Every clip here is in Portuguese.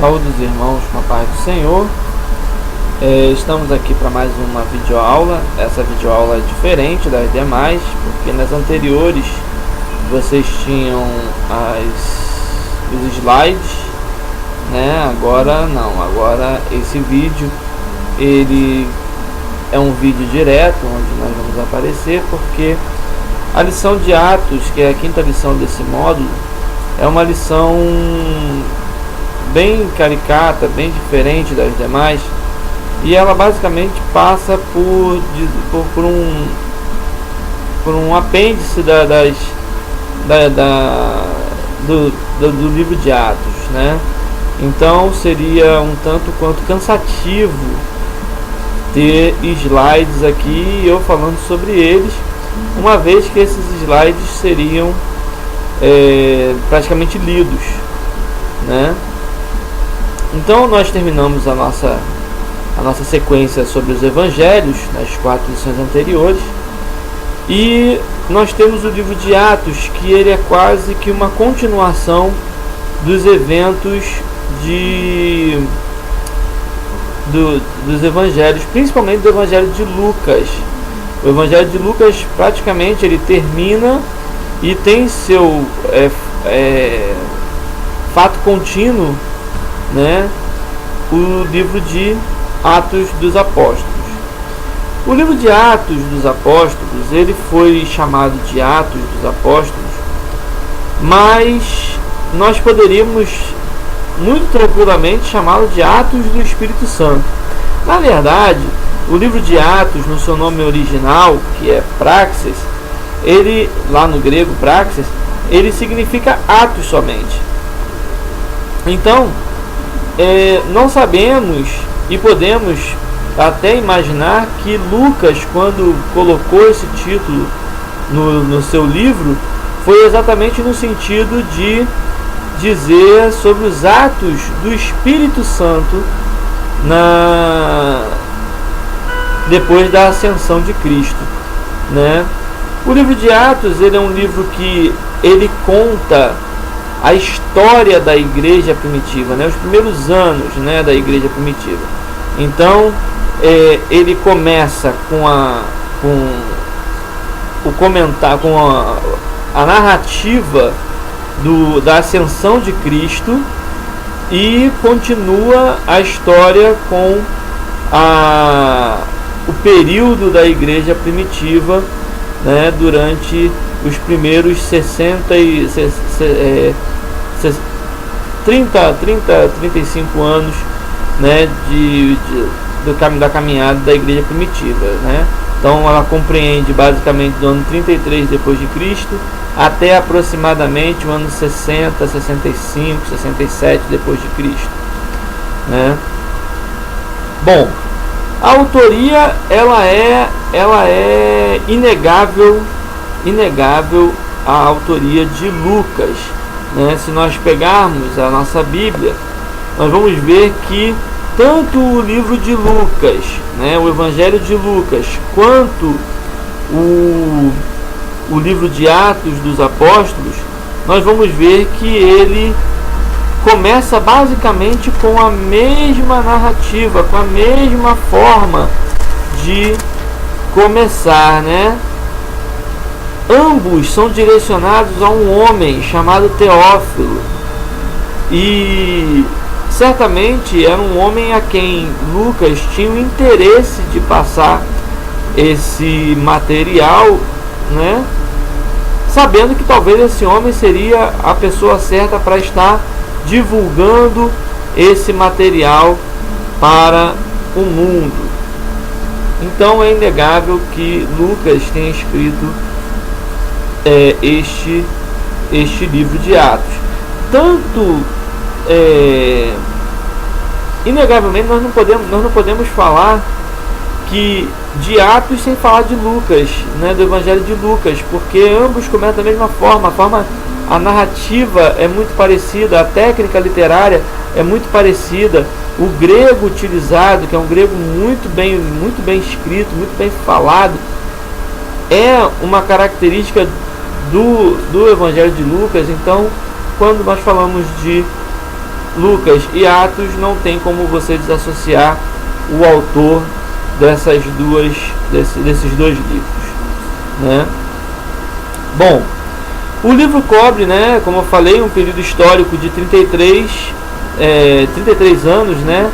Saúde os irmãos com a paz do Senhor. Estamos aqui para mais uma videoaula. Essa videoaula é diferente das demais, porque nas anteriores vocês tinham os slides, né? Agora não, agora esse vídeo ele é um vídeo direto onde nós vamos aparecer, porque a lição de Atos, que é a quinta lição desse módulo, é uma lição bem caricata, bem diferente das demais, e ela basicamente passa por um apêndice do livro de Atos, né? Então seria um tanto quanto cansativo ter slides aqui e eu falando sobre eles, uma vez que esses slides seriam praticamente lidos, né? Então nós terminamos a nossa sequência sobre os evangelhos nas 4 lições anteriores, e nós temos o livro de Atos, que ele é quase que uma continuação dos eventos dos evangelhos, principalmente do evangelho de Lucas. O evangelho de Lucas praticamente ele termina e tem seu fato contínuo, né, o livro de Atos dos Apóstolos. O livro de Atos dos Apóstolos ele foi chamado de Atos dos Apóstolos, mas nós poderíamos muito tranquilamente chamá-lo de Atos do Espírito Santo. Na verdade, o livro de Atos, no seu nome original, que é Praxis, ele, lá no grego Praxis, ele significa atos somente. Então, não sabemos e podemos até imaginar que Lucas, quando colocou esse título no seu livro, foi exatamente no sentido de dizer sobre os atos do Espírito Santo depois da ascensão de Cristo, né? O livro de Atos ele é um livro que ele conta a história da igreja primitiva, né? Os primeiros anos, né, da igreja primitiva. Então ele começa com a narrativa da ascensão de Cristo e continua a história com o período da igreja primitiva, né, durante os primeiros 35 anos, né, da caminhada da igreja primitiva, né? Então ela compreende basicamente do ano 33 depois de Cristo até aproximadamente o ano 60, 65, 67 depois de Cristo, né? Bom, a autoria ela é inegável a autoria de Lucas, né? Se nós pegarmos a nossa Bíblia, nós vamos ver que tanto o livro de Lucas, né, o Evangelho de Lucas, quanto o livro de Atos dos Apóstolos, nós vamos ver que ele começa basicamente com a mesma narrativa, com a mesma forma de começar, né? Ambos são direcionados a um homem chamado Teófilo, e certamente era um homem a quem Lucas tinha o interesse de passar esse material, né? Sabendo que talvez esse homem seria a pessoa certa para estar divulgando esse material para o mundo. Então é inegável que Lucas tenha escrito este livro de Atos. Tanto inegavelmente nós não podemos falar que de Atos sem falar de Lucas, né, do Evangelho de Lucas, porque ambos começam da mesma forma. A narrativa é muito parecida, a técnica literária é muito parecida, o grego utilizado, que é um grego muito bem escrito, muito bem falado, é uma característica do Evangelho de Lucas. Então, quando nós falamos de Lucas e Atos, não tem como você desassociar o autor desses dois livros, né? Bom, o livro cobre, né, como eu falei, um período histórico de 33 anos, né,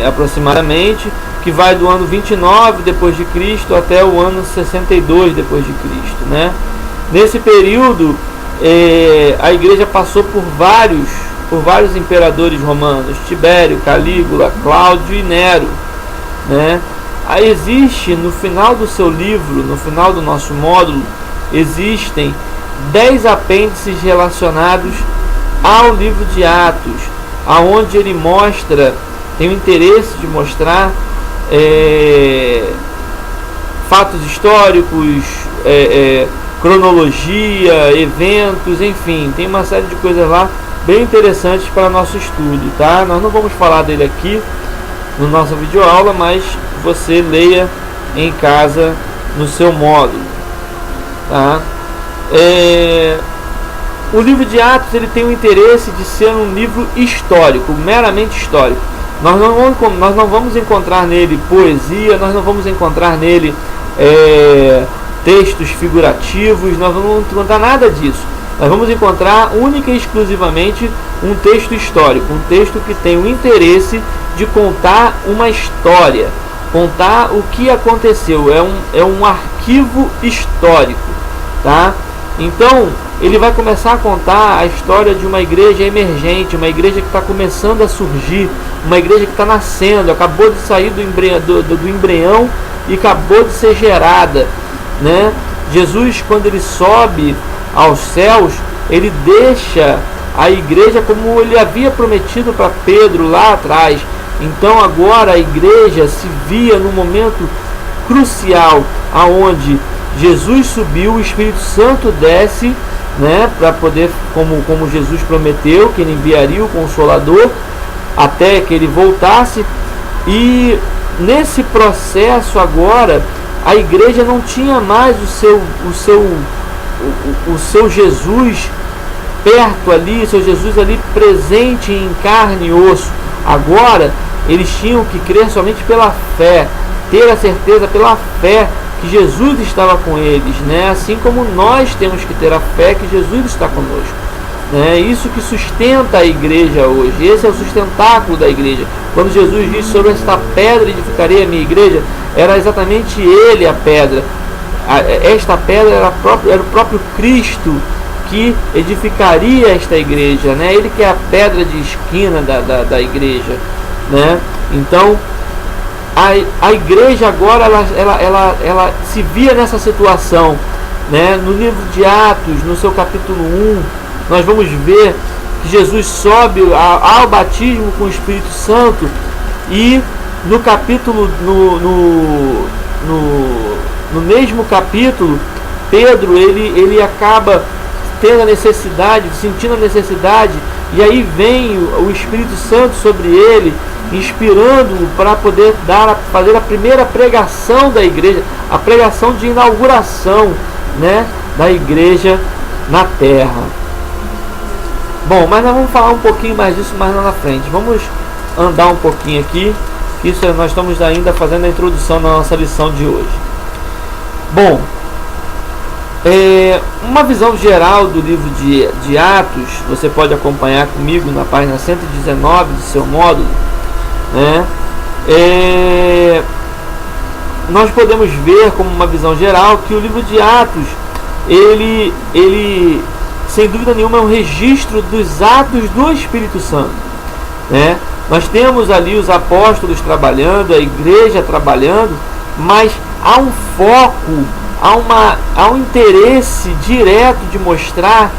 aproximadamente, que vai do ano 29 depois de Cristo até o ano 62 depois de Cristo, né? Nesse período, a igreja passou por vários imperadores romanos: Tibério, Calígula, Cláudio e Nero, né? Aí existe, no final do seu livro, no final do nosso módulo, existem 10 apêndices relacionados ao livro de Atos, aonde ele tem o interesse de mostrar fatos históricos, cronologia, eventos, enfim, tem uma série de coisas lá bem interessantes para nosso estudo, tá? Nós não vamos falar dele aqui no nosso videoaula, mas você leia em casa no seu módulo, tá? O livro de Atos, ele tem o interesse de ser um livro histórico, meramente histórico. Nós não vamos encontrar nele poesia, nós não vamos encontrar nele textos figurativos, nós não vamos encontrar nada disso. Nós vamos encontrar única e exclusivamente um texto histórico, um texto que tem o interesse de contar uma história, contar o que aconteceu, é um arquivo histórico, tá? Então, ele vai começar a contar a história de uma igreja emergente, uma igreja que está começando a surgir, uma igreja que está nascendo, acabou de sair do embrião e acabou de ser gerada, né? Jesus, quando ele sobe aos céus, ele deixa a igreja como ele havia prometido para Pedro lá atrás. Então agora a igreja se via num momento crucial, aonde Jesus subiu, o Espírito Santo desce, né, para poder, como Jesus prometeu, que ele enviaria o Consolador até que ele voltasse. E nesse processo agora, a igreja não tinha mais o seu Jesus perto ali, seu Jesus ali presente em carne e osso. Agora eles tinham que crer somente pela fé, ter a certeza pela fé que Jesus estava com eles, né? Assim como nós temos que ter a fé que Jesus está conosco, né? Isso que sustenta a igreja hoje. Esse é o sustentáculo da igreja. Quando Jesus disse: sobre esta pedra edificarei a minha igreja, era exatamente ele a pedra. Esta pedra era o próprio Cristo que edificaria esta igreja, né? Ele que é a pedra de esquina da igreja, né? Então a igreja agora ela se via nessa situação, né? No livro de Atos, no seu capítulo 1, nós vamos ver que Jesus sobe ao batismo com o Espírito Santo, e no capítulo no mesmo capítulo, Pedro ele acaba tendo a necessidade, sentindo a necessidade, e aí vem o Espírito Santo sobre ele, inspirando-o para poder fazer a primeira pregação da igreja, a pregação de inauguração, né, da igreja na terra. Bom, mas nós vamos falar um pouquinho mais disso mais lá na frente. Vamos andar um pouquinho aqui. Isso nós estamos ainda fazendo a introdução na nossa lição de hoje. Bom, uma visão geral do livro de Atos, você pode acompanhar comigo na página 119 do seu módulo, né? Nós podemos ver como uma visão geral que o livro de Atos, ele sem dúvida nenhuma é um registro dos atos do Espírito Santo, né? Nós temos ali os apóstolos trabalhando, a igreja trabalhando, mas há um foco, há um interesse direto de mostrar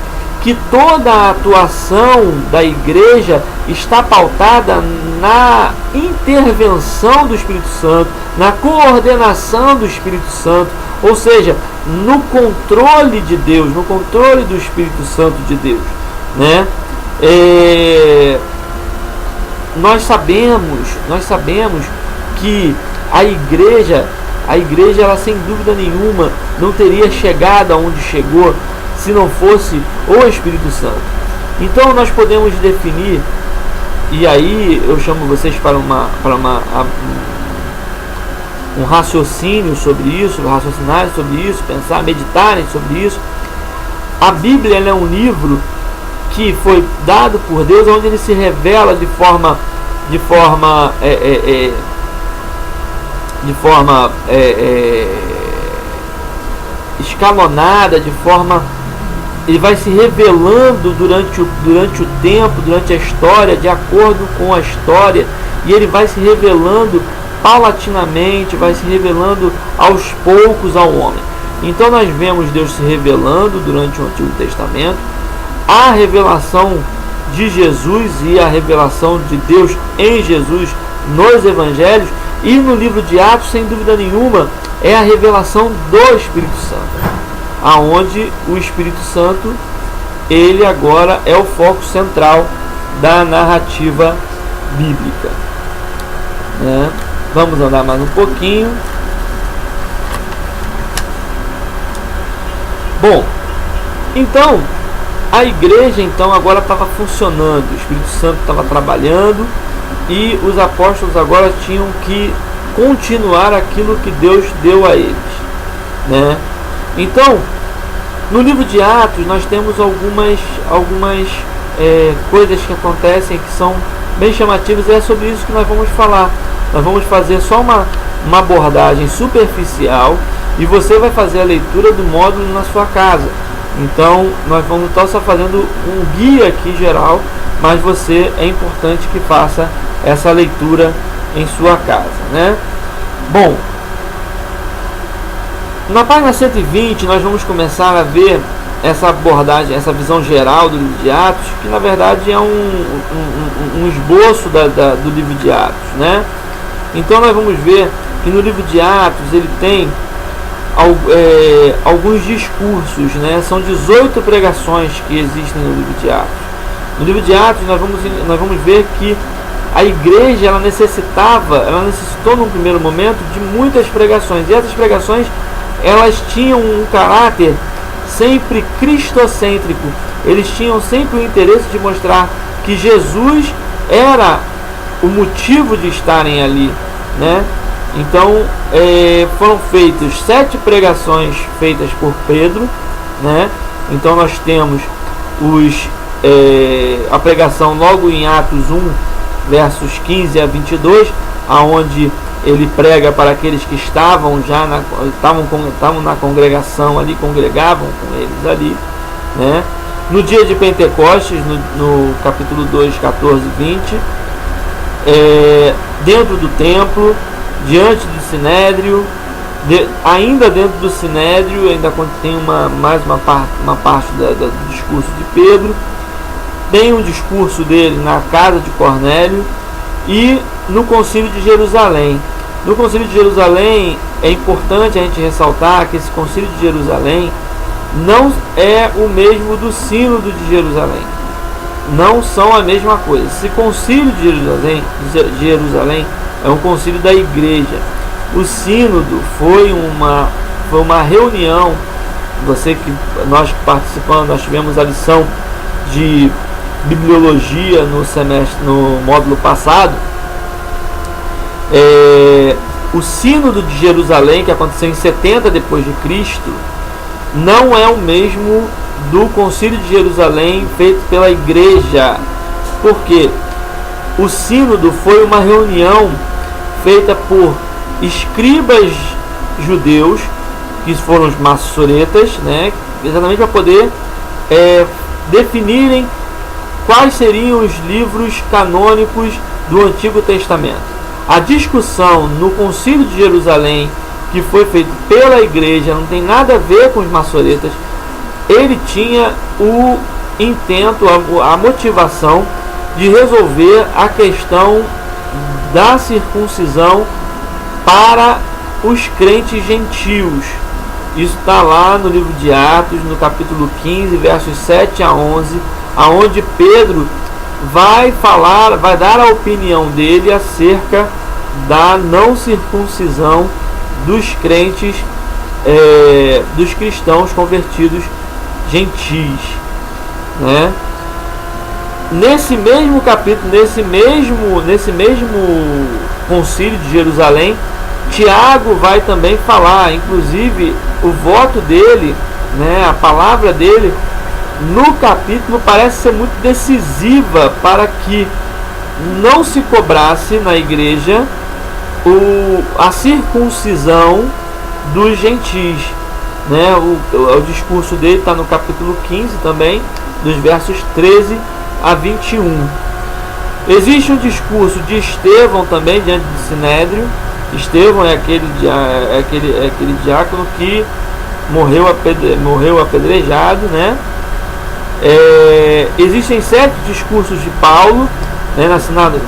que toda a atuação da igreja está pautada na intervenção do Espírito Santo, na coordenação do Espírito Santo, ou seja, no controle de Deus, no controle do Espírito Santo de Deus, né? Nós sabemos que a igreja ela, sem dúvida nenhuma, não teria chegado aonde chegou se não fosse o Espírito Santo. Então nós podemos definir, e aí eu chamo vocês para um raciocínio sobre isso, raciocinarem sobre isso, pensar, meditarem sobre isso. A Bíblia é um livro que foi dado por Deus, onde ele se revela de forma escalonada, ele vai se revelando durante o tempo, durante a história, de acordo com a história, e ele vai se revelando paulatinamente, vai se revelando aos poucos ao homem. Então nós vemos Deus se revelando durante o Antigo Testamento, a revelação de Jesus e a revelação de Deus em Jesus nos Evangelhos, e no livro de Atos, sem dúvida nenhuma, é a revelação do Espírito Santo, aonde o Espírito Santo, ele agora é o foco central da narrativa bíblica, né? Vamos andar mais um pouquinho. Bom, então a igreja agora estava funcionando, o Espírito Santo estava trabalhando, e os apóstolos agora tinham que continuar aquilo que Deus deu a eles, né? Então, no livro de Atos nós temos algumas coisas que acontecem que são bem chamativas, e é sobre isso que nós vamos falar. Nós vamos fazer só uma abordagem superficial, e você vai fazer a leitura do módulo na sua casa. Então nós vamos estar só fazendo um guia aqui geral, mas é importante que faça essa leitura em sua casa, né? Bom, na página 120 nós vamos começar a ver essa abordagem, essa visão geral do livro de Atos, que na verdade é um esboço do livro de Atos, né? Então nós vamos ver que no livro de Atos ele tem alguns discursos, né? São 18 pregações que existem no livro de Atos. No livro de Atos nós vamos ver que a igreja ela necessitou num primeiro momento de muitas pregações, e essas pregações elas tinham um caráter sempre cristocêntrico. Eles tinham sempre o interesse de mostrar que Jesus era o motivo de estarem ali, né? Então foram feitas 7 pregações feitas por Pedro, né? Então nós temos a pregação logo em Atos 1, versos 15 a 22, aonde ele prega para aqueles que estavam na congregação ali, congregavam com eles ali, né? No dia de Pentecostes, no capítulo 2, 14 e 20, dentro do templo, diante do Sinédrio, ainda dentro do Sinédrio, ainda tem uma parte do discurso de Pedro, tem um discurso dele na casa de Cornélio, e no Concílio de Jerusalém. No Concílio de Jerusalém é importante a gente ressaltar que esse Concílio de Jerusalém não é o mesmo do Sínodo de Jerusalém. Não são a mesma coisa. Esse Concílio de Jerusalém é um concílio da igreja. O Sínodo foi uma reunião. Nós que participamos, nós tivemos a lição de bibliologia no módulo passado. O Sínodo de Jerusalém, que aconteceu em 70 depois de Cristo, não é o mesmo do Concílio de Jerusalém feito pela igreja, porque o Sínodo foi uma reunião feita por escribas judeus, que foram os maçoretas, né, exatamente para poder definirem quais seriam os livros canônicos do Antigo Testamento. A discussão no Concílio de Jerusalém, que foi feito pela igreja, não tem nada a ver com os maçoretas. Ele tinha o intento, a motivação de resolver a questão da circuncisão para os crentes gentios. Isso está lá no livro de Atos, no capítulo 15, versos 7 a 11, aonde Pedro vai dar a opinião dele acerca da não circuncisão dos crentes, dos cristãos convertidos gentis, né? nesse mesmo capítulo, nesse mesmo concílio de Jerusalém, Tiago vai também falar, inclusive o voto dele, né, a palavra dele no capítulo parece ser muito decisiva para que não se cobrasse na igreja a circuncisão dos gentis, né? O discurso dele está no capítulo 15 também, dos versos 13 a 21. Existe um discurso de Estevão também diante do Sinédrio. Estevão é aquele diácono que morreu apedrejado, né? Existem 7 discursos de Paulo, né,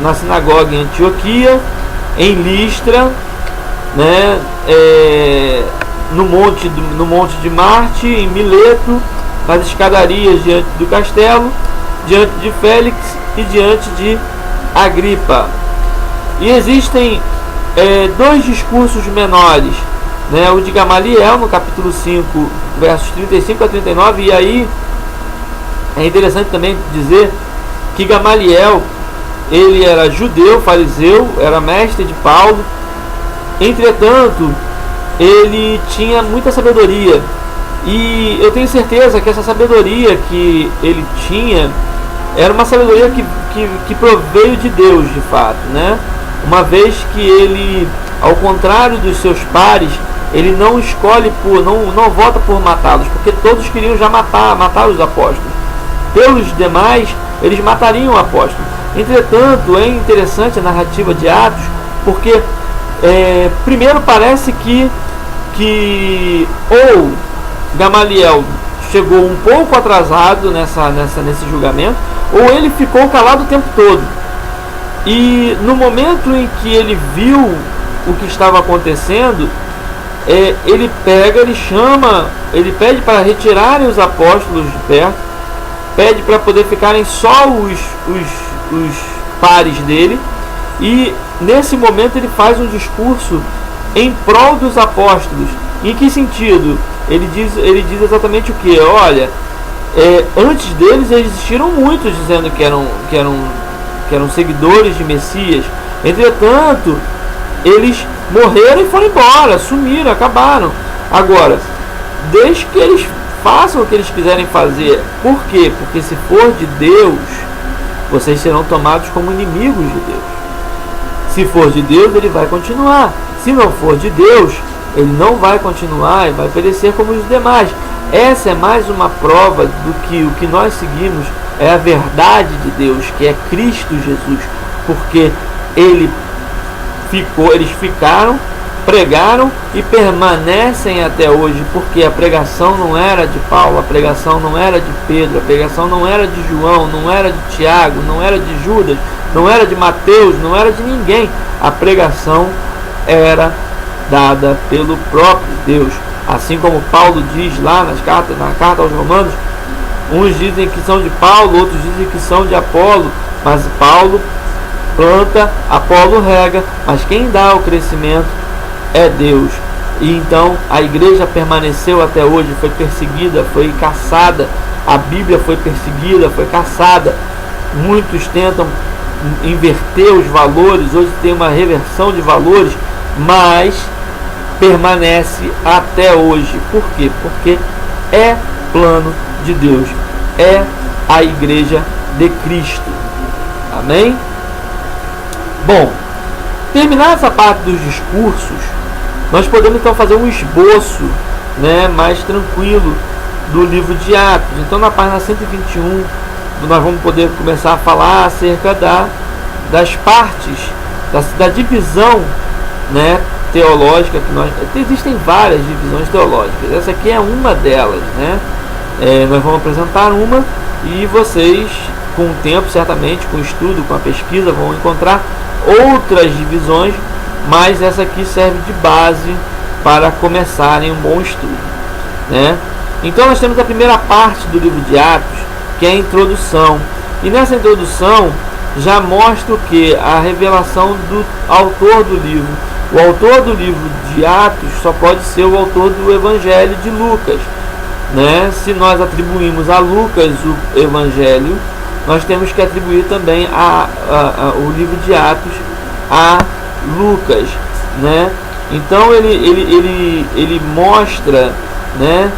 na sinagoga em Antioquia, em Listra, né, no monte de Marte, em Mileto, nas escadarias diante do castelo, diante de Félix e diante de Agripa. E existem 2 discursos menores, né, o de Gamaliel no capítulo 5, versos 35 a 39, e aí é interessante também dizer que Gamaliel, ele era judeu, fariseu, era mestre de Paulo. Entretanto, ele tinha muita sabedoria, e eu tenho certeza que essa sabedoria que ele tinha era uma sabedoria que proveio de Deus, de fato, né? Uma vez que ele, ao contrário dos seus pares, ele não escolhe não vota por matá-los, porque todos queriam já matar os apóstolos. Pelos demais, eles matariam o apóstolo. Entretanto, é interessante a narrativa de Atos, porque primeiro parece que ou Gamaliel chegou um pouco atrasado nesse julgamento, ou ele ficou calado o tempo todo. E no momento em que ele viu o que estava acontecendo, ele pede para retirarem os apóstolos de perto, pede para poder ficarem só os pares dele, e nesse momento ele faz um discurso em prol dos apóstolos. Em que sentido? Ele diz exatamente o que? Olha, antes deles existiram muitos dizendo que eram seguidores de Messias. Entretanto, eles morreram e foram embora, sumiram, acabaram. Agora, deixe que eles façam o que eles quiserem fazer. Por quê? Porque se for de Deus, vocês serão tomados como inimigos de Deus. Se for de Deus, ele vai continuar. Se não for de Deus, ele não vai continuar e vai perecer como os demais. Essa é mais uma prova do que o que nós seguimos é a verdade de Deus, que é Cristo Jesus. Porque eles ficaram, pregaram e permanecem até hoje, porque a pregação não era de Paulo, a pregação não era de Pedro, a pregação não era de João, não era de Tiago, não era de Judas, não era de Mateus, não era de ninguém. A pregação era dada pelo próprio Deus. Assim como Paulo diz lá na carta aos Romanos, uns dizem que são de Paulo, outros dizem que são de Apolo, mas Paulo planta, Apolo rega, mas quem dá o crescimento é Deus. E então a igreja permaneceu até hoje, foi perseguida, foi caçada, a Bíblia foi perseguida, foi caçada. Muitos tentam inverter os valores, hoje tem uma reversão de valores, mas permanece até hoje. Por quê? Porque é plano de Deus, é a igreja de Cristo. Amém? Bom, terminar essa parte dos discursos, nós podemos então fazer um esboço, né, mais tranquilo do livro de Atos. Então na página 121 nós vamos poder começar a falar acerca das partes, da divisão, né, teológica que existem várias divisões teológicas. Essa aqui é uma delas, né? Nós vamos apresentar uma e vocês, com o tempo, certamente, com o estudo, com a pesquisa, vão encontrar outras divisões, mas essa aqui serve de base para começarem um bom estudo, né? Então nós temos a primeira parte do livro de Atos, que é a introdução, e nessa introdução já mostra o que? A revelação do autor do livro. O autor do livro de Atos só pode ser o autor do Evangelho de Lucas, né? Se nós atribuímos a Lucas o Evangelho, nós temos que atribuir também o livro de Atos a Lucas, né? Então ele mostra, né,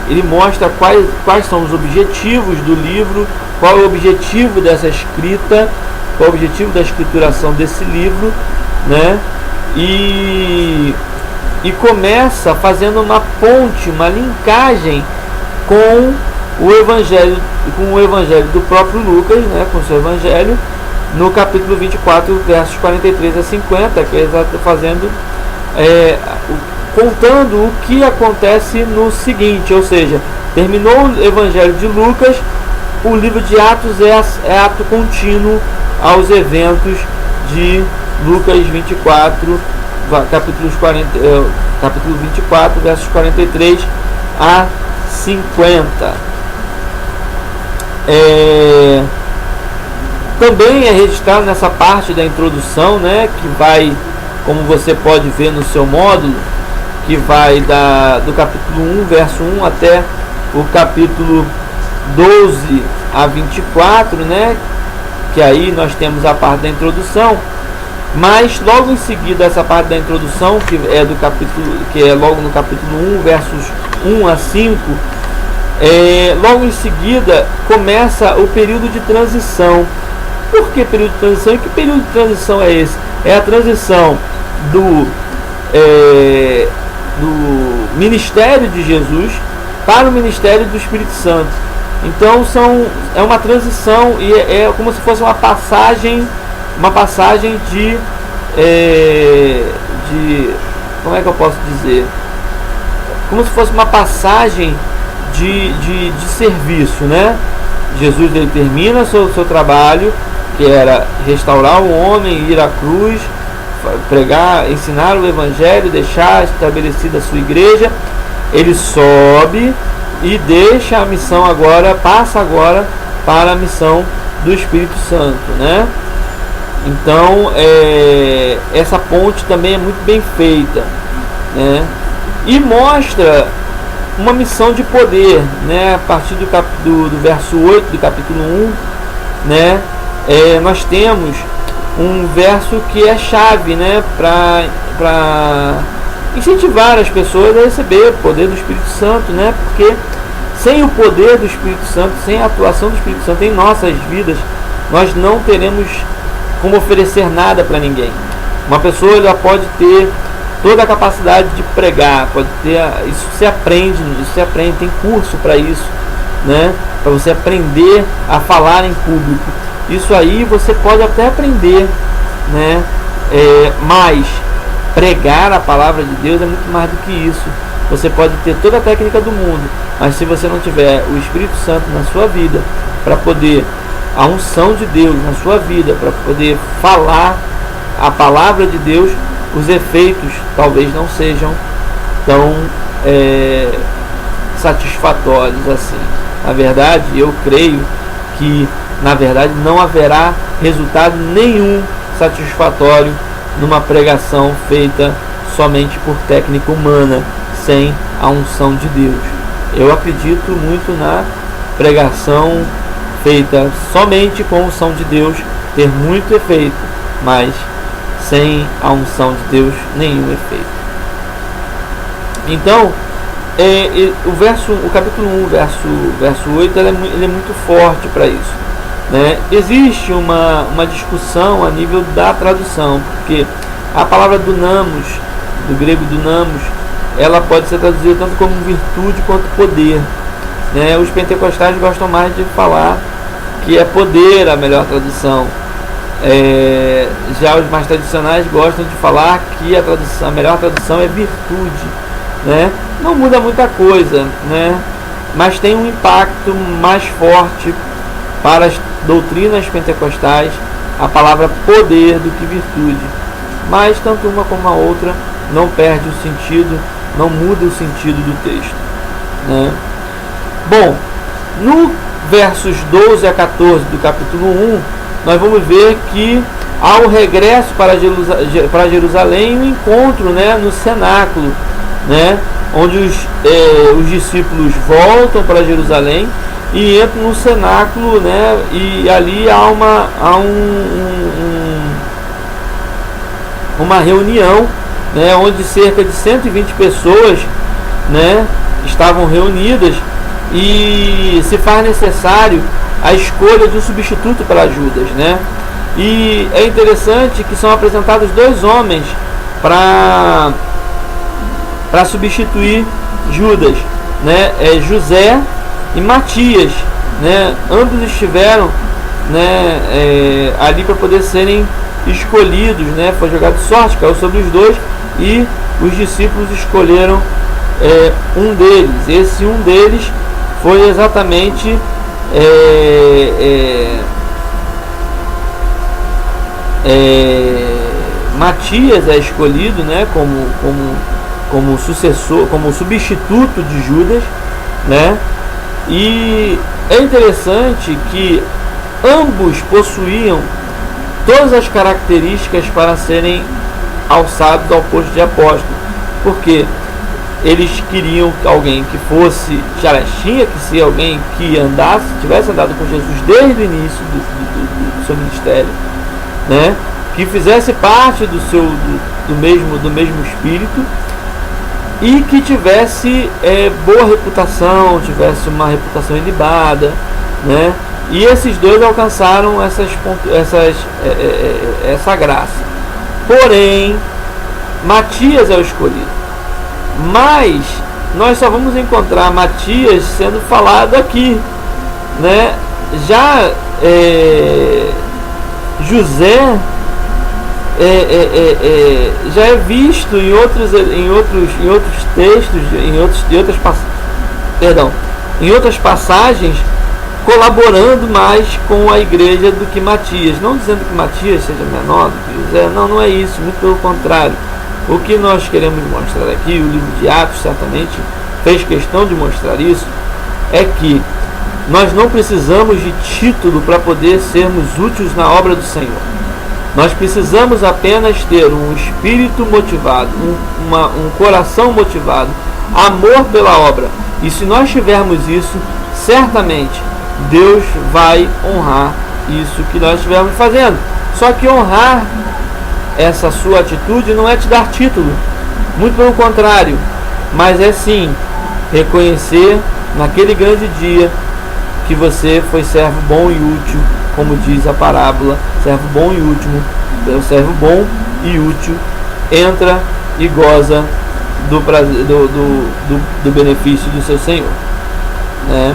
ele mostra quais são os objetivos do livro, qual é o objetivo dessa escrita, qual é o objetivo da escrituração desse livro, né? E começa fazendo uma ponte, uma linkagem com o evangelho do próprio Lucas, né, com o seu evangelho, no capítulo 24, versos 43 a 50, que é fazendo, contando o que acontece no seguinte, ou seja, terminou o evangelho de Lucas, o livro de Atos é ato contínuo aos eventos de Lucas 24, capítulo 24, versos 43 a 50. Também é registrado nessa parte da introdução, né, que vai, como você pode ver no seu módulo, que vai do capítulo 1, verso 1 até o capítulo 12 a 24, né, que aí nós temos a parte da introdução, mas logo em seguida essa parte da introdução, que é logo no capítulo 1, versos 1 a 5, logo em seguida começa o período de transição. Por que período de transição? E que período de transição é esse? É a transição do ministério de Jesus para o ministério do Espírito Santo. Então é uma transição e é como se fosse uma passagem de como é que eu posso dizer? Como se fosse uma passagem de serviço, né? Jesus, ele termina seu trabalho, que era restaurar o homem, ir à cruz, pregar, ensinar o evangelho, deixar estabelecida a sua igreja. Ele sobe e deixa a missão passa agora para a missão do Espírito Santo, né? Então essa ponte também é muito bem feita, né? E mostra uma missão de poder, né? A partir do verso 8 do capítulo 1, né? Nós temos um verso que é chave, né? Para incentivar as pessoas a receber o poder do Espírito Santo, né? Porque sem o poder do Espírito Santo, sem a atuação do Espírito Santo em nossas vidas, nós não teremos como oferecer nada para ninguém. Uma pessoa ela pode ter toda a capacidade de pregar, pode ter, isso se aprende, tem curso para isso, né? Para você aprender a falar em público. Isso aí você pode até aprender, né? Mas pregar a palavra de Deus é muito mais do que isso. Você pode ter toda a técnica do mundo, mas se você não tiver o Espírito Santo na sua vida, para poder, a unção de Deus na sua vida, para poder falar a palavra de Deus, os efeitos talvez não sejam tão satisfatórios assim. Na verdade, eu creio que na verdade não haverá resultado nenhum satisfatório numa pregação feita somente por técnica humana, sem a unção de Deus. Eu acredito muito na pregação feita somente com a unção de Deus ter muito efeito, mas sem a unção de Deus nenhum efeito. Então o capítulo 1, verso 8, ele é muito forte para isso, né? Existe uma discussão a nível da tradução, porque a palavra dunamos, do grego dunamos, ela pode ser traduzida tanto como virtude quanto poder, né? Os pentecostais gostam mais de falar que é poder a melhor tradução. Já os mais tradicionais gostam de falar que a melhor tradução é virtude, né? Não muda muita coisa, né? Mas tem um impacto mais forte para as doutrinas pentecostais a palavra poder do que virtude. Mas tanto uma como a outra não perde o sentido, não muda o sentido do texto, né? Bom, no versos 12 a 14 do capítulo 1, nós vamos ver que há o regresso para Jerusalém, o encontro, né, no cenáculo, né? onde os discípulos voltam para Jerusalém e entram no cenáculo, né? E ali há uma reunião, né? Onde cerca de 120 pessoas, né, estavam reunidas, e se faz necessário a escolha de um substituto para Judas, né? E é interessante que são apresentados dois homens para substituir Judas, né? José e Matias, né? Ambos estiveram, né, ali para poder serem escolhidos, né? Foi jogado sorte, caiu sobre os dois, e os discípulos escolheram um deles. Esse um deles foi exatamente Matias, é escolhido, né, como sucessor, como substituto de Judas, né? E é interessante que ambos possuíam todas as características para serem alçados ao posto de apóstolo, porque eles queriam alguém que fosse, já tinha que ser alguém que andasse, tivesse andado com Jesus desde o início do seu ministério, né? Que fizesse parte do mesmo espírito, e que tivesse boa reputação, tivesse uma reputação ilibada, né? E esses dois alcançaram essa graça. Porém, Matias é o escolhido. Mas nós só vamos encontrar Matias sendo falado aqui, né? Já José já é visto em outros textos, em outras passagens, colaborando mais com a igreja do que Matias. Não dizendo que Matias seja menor do que José, não é isso, muito pelo contrário. O que nós queremos mostrar aqui, o livro de Atos certamente fez questão de mostrar isso, é que nós não precisamos de título para poder sermos úteis na obra do Senhor. Nós precisamos apenas ter um espírito motivado, um coração motivado, amor pela obra. E se nós tivermos isso, certamente Deus vai honrar isso que nós estivermos fazendo. Só que honrar essa sua atitude não é te dar título, muito pelo contrário, mas é sim reconhecer naquele grande dia que você foi servo bom e útil, como diz a parábola, servo bom e útil, o servo bom e útil entra e goza do benefício do seu Senhor, né?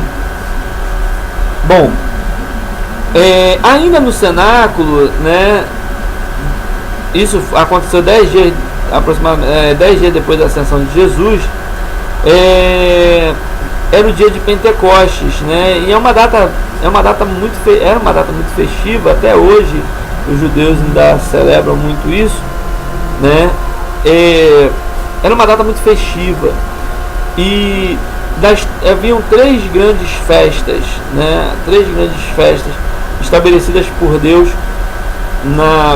Bom, ainda no cenáculo, né? Isso aconteceu 10 dias, aproximadamente 10 dias depois da ascensão de Jesus. Era o dia de Pentecostes, né? E era uma data muito festiva. Até hoje os judeus ainda celebram muito isso, né? Era uma data muito festiva, e haviam três grandes festas, né? Três grandes festas estabelecidas por Deus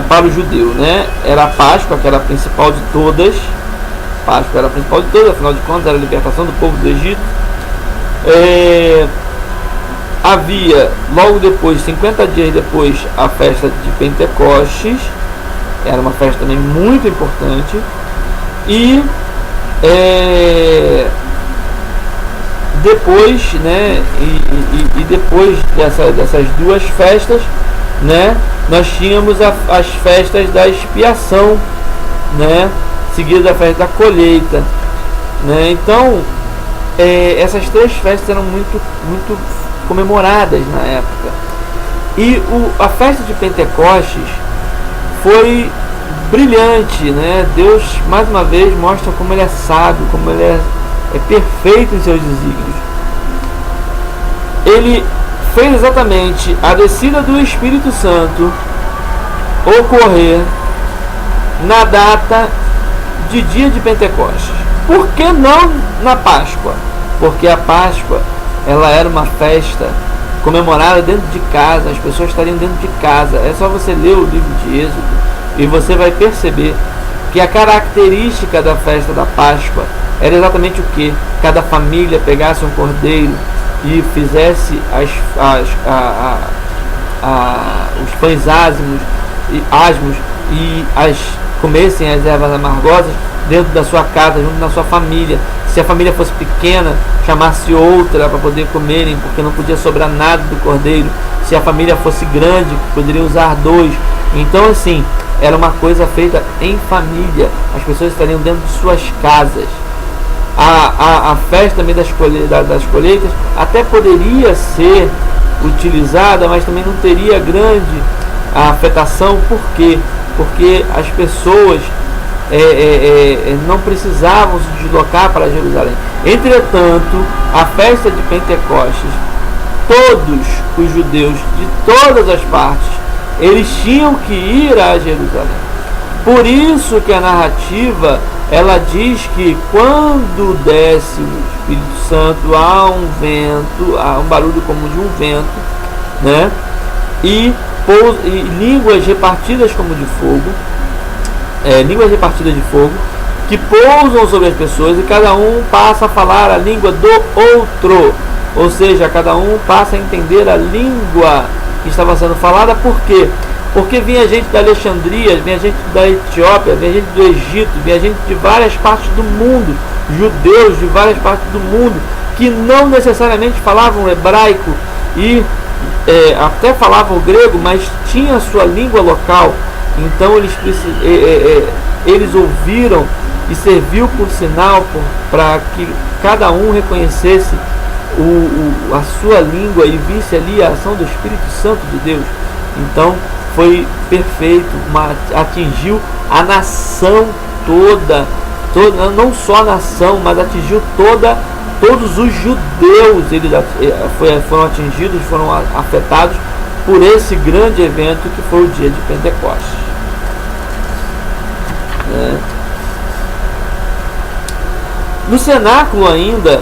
para o judeu, né? Era a Páscoa, que era a principal de todas. Afinal de contas era a libertação do povo do Egito. Havia logo depois, 50 dias depois, a festa de Pentecostes. Era uma festa também muito importante. E depois, né, e depois dessas duas festas, né, nós tínhamos as festas da expiação, né, seguida da festa da colheita, né? Então essas três festas eram muito comemoradas na época, e a festa de Pentecostes foi brilhante, né? Deus mais uma vez mostra como ele é sábio, como ele é perfeito em seus desígnios. Ele fez exatamente a descida do Espírito Santo ocorrer na data de dia de Pentecostes. Por que não na Páscoa? Porque a Páscoa, ela era uma festa comemorada dentro de casa, as pessoas estariam dentro de casa. É só você ler o livro de Êxodo e você vai perceber que a característica da festa da Páscoa era exatamente o que? Cada família pegasse um cordeiro e fizesse os pães asmos e comessem as ervas amargosas dentro da sua casa, junto da sua família. Se a família fosse pequena, chamasse outra para poder comerem, porque não podia sobrar nada do cordeiro. Se a família fosse grande, poderia usar 2. Então, assim, era uma coisa feita em família. As pessoas estariam dentro de suas casas. A festa também das colheitas até poderia ser utilizada, mas também não teria grande afetação. Por quê? Porque as pessoas não precisavam se deslocar para Jerusalém. Entretanto, a festa de Pentecostes, todos os judeus de todas as partes, eles tinham que ir a Jerusalém. Por isso que a narrativa, ela diz que quando desce o Espírito Santo, há um vento, há um barulho como de um vento, né? E línguas repartidas como de fogo, línguas repartidas de fogo, que pousam sobre as pessoas, e cada um passa a falar a língua do outro, ou seja, cada um passa a entender a língua que estava sendo falada. Por quê? Porque vinha gente da Alexandria, vinha gente da Etiópia, vinha gente do Egito, vinha gente de várias partes do mundo, judeus de várias partes do mundo, que não necessariamente falavam hebraico e até falavam o grego, mas tinha a sua língua local. Então eles ouviram e serviu por sinal para que cada um reconhecesse a sua língua e visse ali a ação do Espírito Santo de Deus. Então foi perfeito, atingiu a nação toda, não só a nação, mas atingiu todos os judeus. Eles foram atingidos, foram afetados por esse grande evento que foi o dia de Pentecostes. No cenáculo ainda,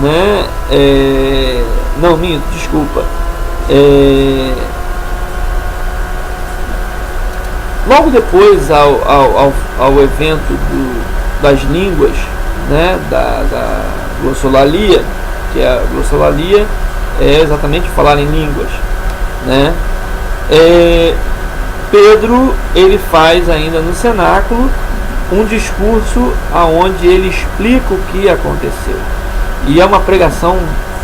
né? Não, minto, desculpa. Logo depois ao evento das línguas, né? Da glossolalia, que a glossolalia é exatamente falar em línguas, né? Pedro, ele faz ainda no cenáculo um discurso aonde ele explica o que aconteceu, e é uma pregação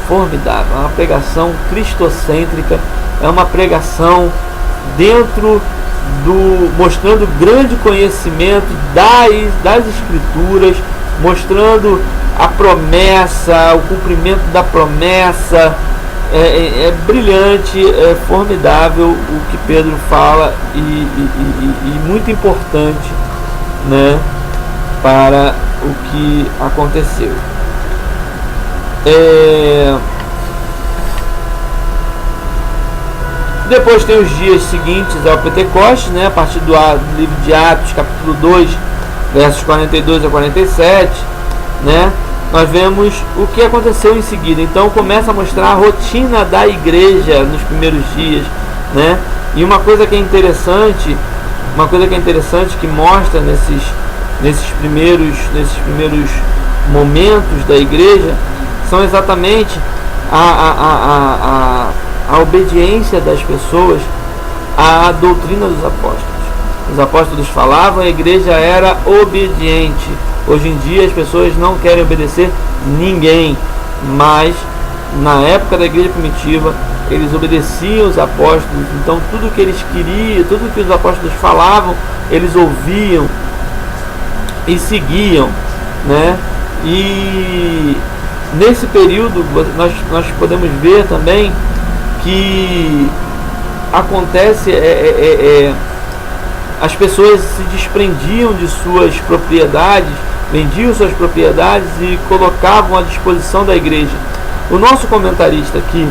formidável, é uma pregação cristocêntrica, é uma pregação mostrando grande conhecimento das escrituras, mostrando a promessa, o cumprimento da promessa. É brilhante, é formidável o que Pedro fala, e muito importante, né, para o que aconteceu. Depois tem os dias seguintes ao Pentecostes, né, a partir do livro de Atos, capítulo 2, versos 42 a 47, né, nós vemos o que aconteceu em seguida. Então começa a mostrar a rotina da igreja nos primeiros dias, né? E uma coisa que é interessante, que mostra nesses primeiros momentos da igreja, são exatamente a obediência das pessoas à doutrina dos apóstolos. Os apóstolos falavam, a igreja era obediente. Hoje em dia as pessoas não querem obedecer ninguém, mas na época da igreja primitiva eles obedeciam os apóstolos. Então tudo que eles queriam, tudo que os apóstolos falavam, eles ouviam e seguiam, né? E nesse período nós podemos ver também que acontece as pessoas se desprendiam de suas propriedades, vendiam suas propriedades e colocavam à disposição da igreja. O nosso comentarista aqui,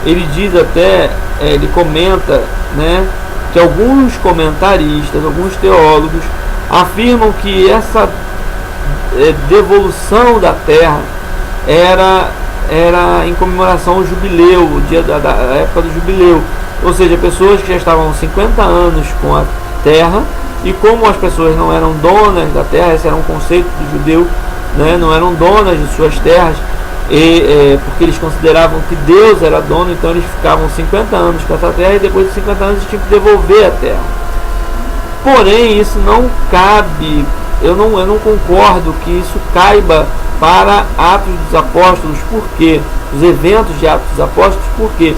ele diz até, ele comenta, né, que alguns comentaristas, alguns teólogos afirmam que essa devolução da terra era em comemoração ao jubileu, o dia da época do jubileu, ou seja, pessoas que já estavam 50 anos com a terra, e como as pessoas não eram donas da terra, esse era um conceito do judeu, né? Não eram donas de suas terras, porque eles consideravam que Deus era dono, então eles ficavam 50 anos com essa terra e depois de 50 anos eles tinham que devolver a terra. Porém, isso não cabe, eu não concordo que isso caiba para Atos dos Apóstolos. Por quê? Os eventos de Atos dos Apóstolos, por quê?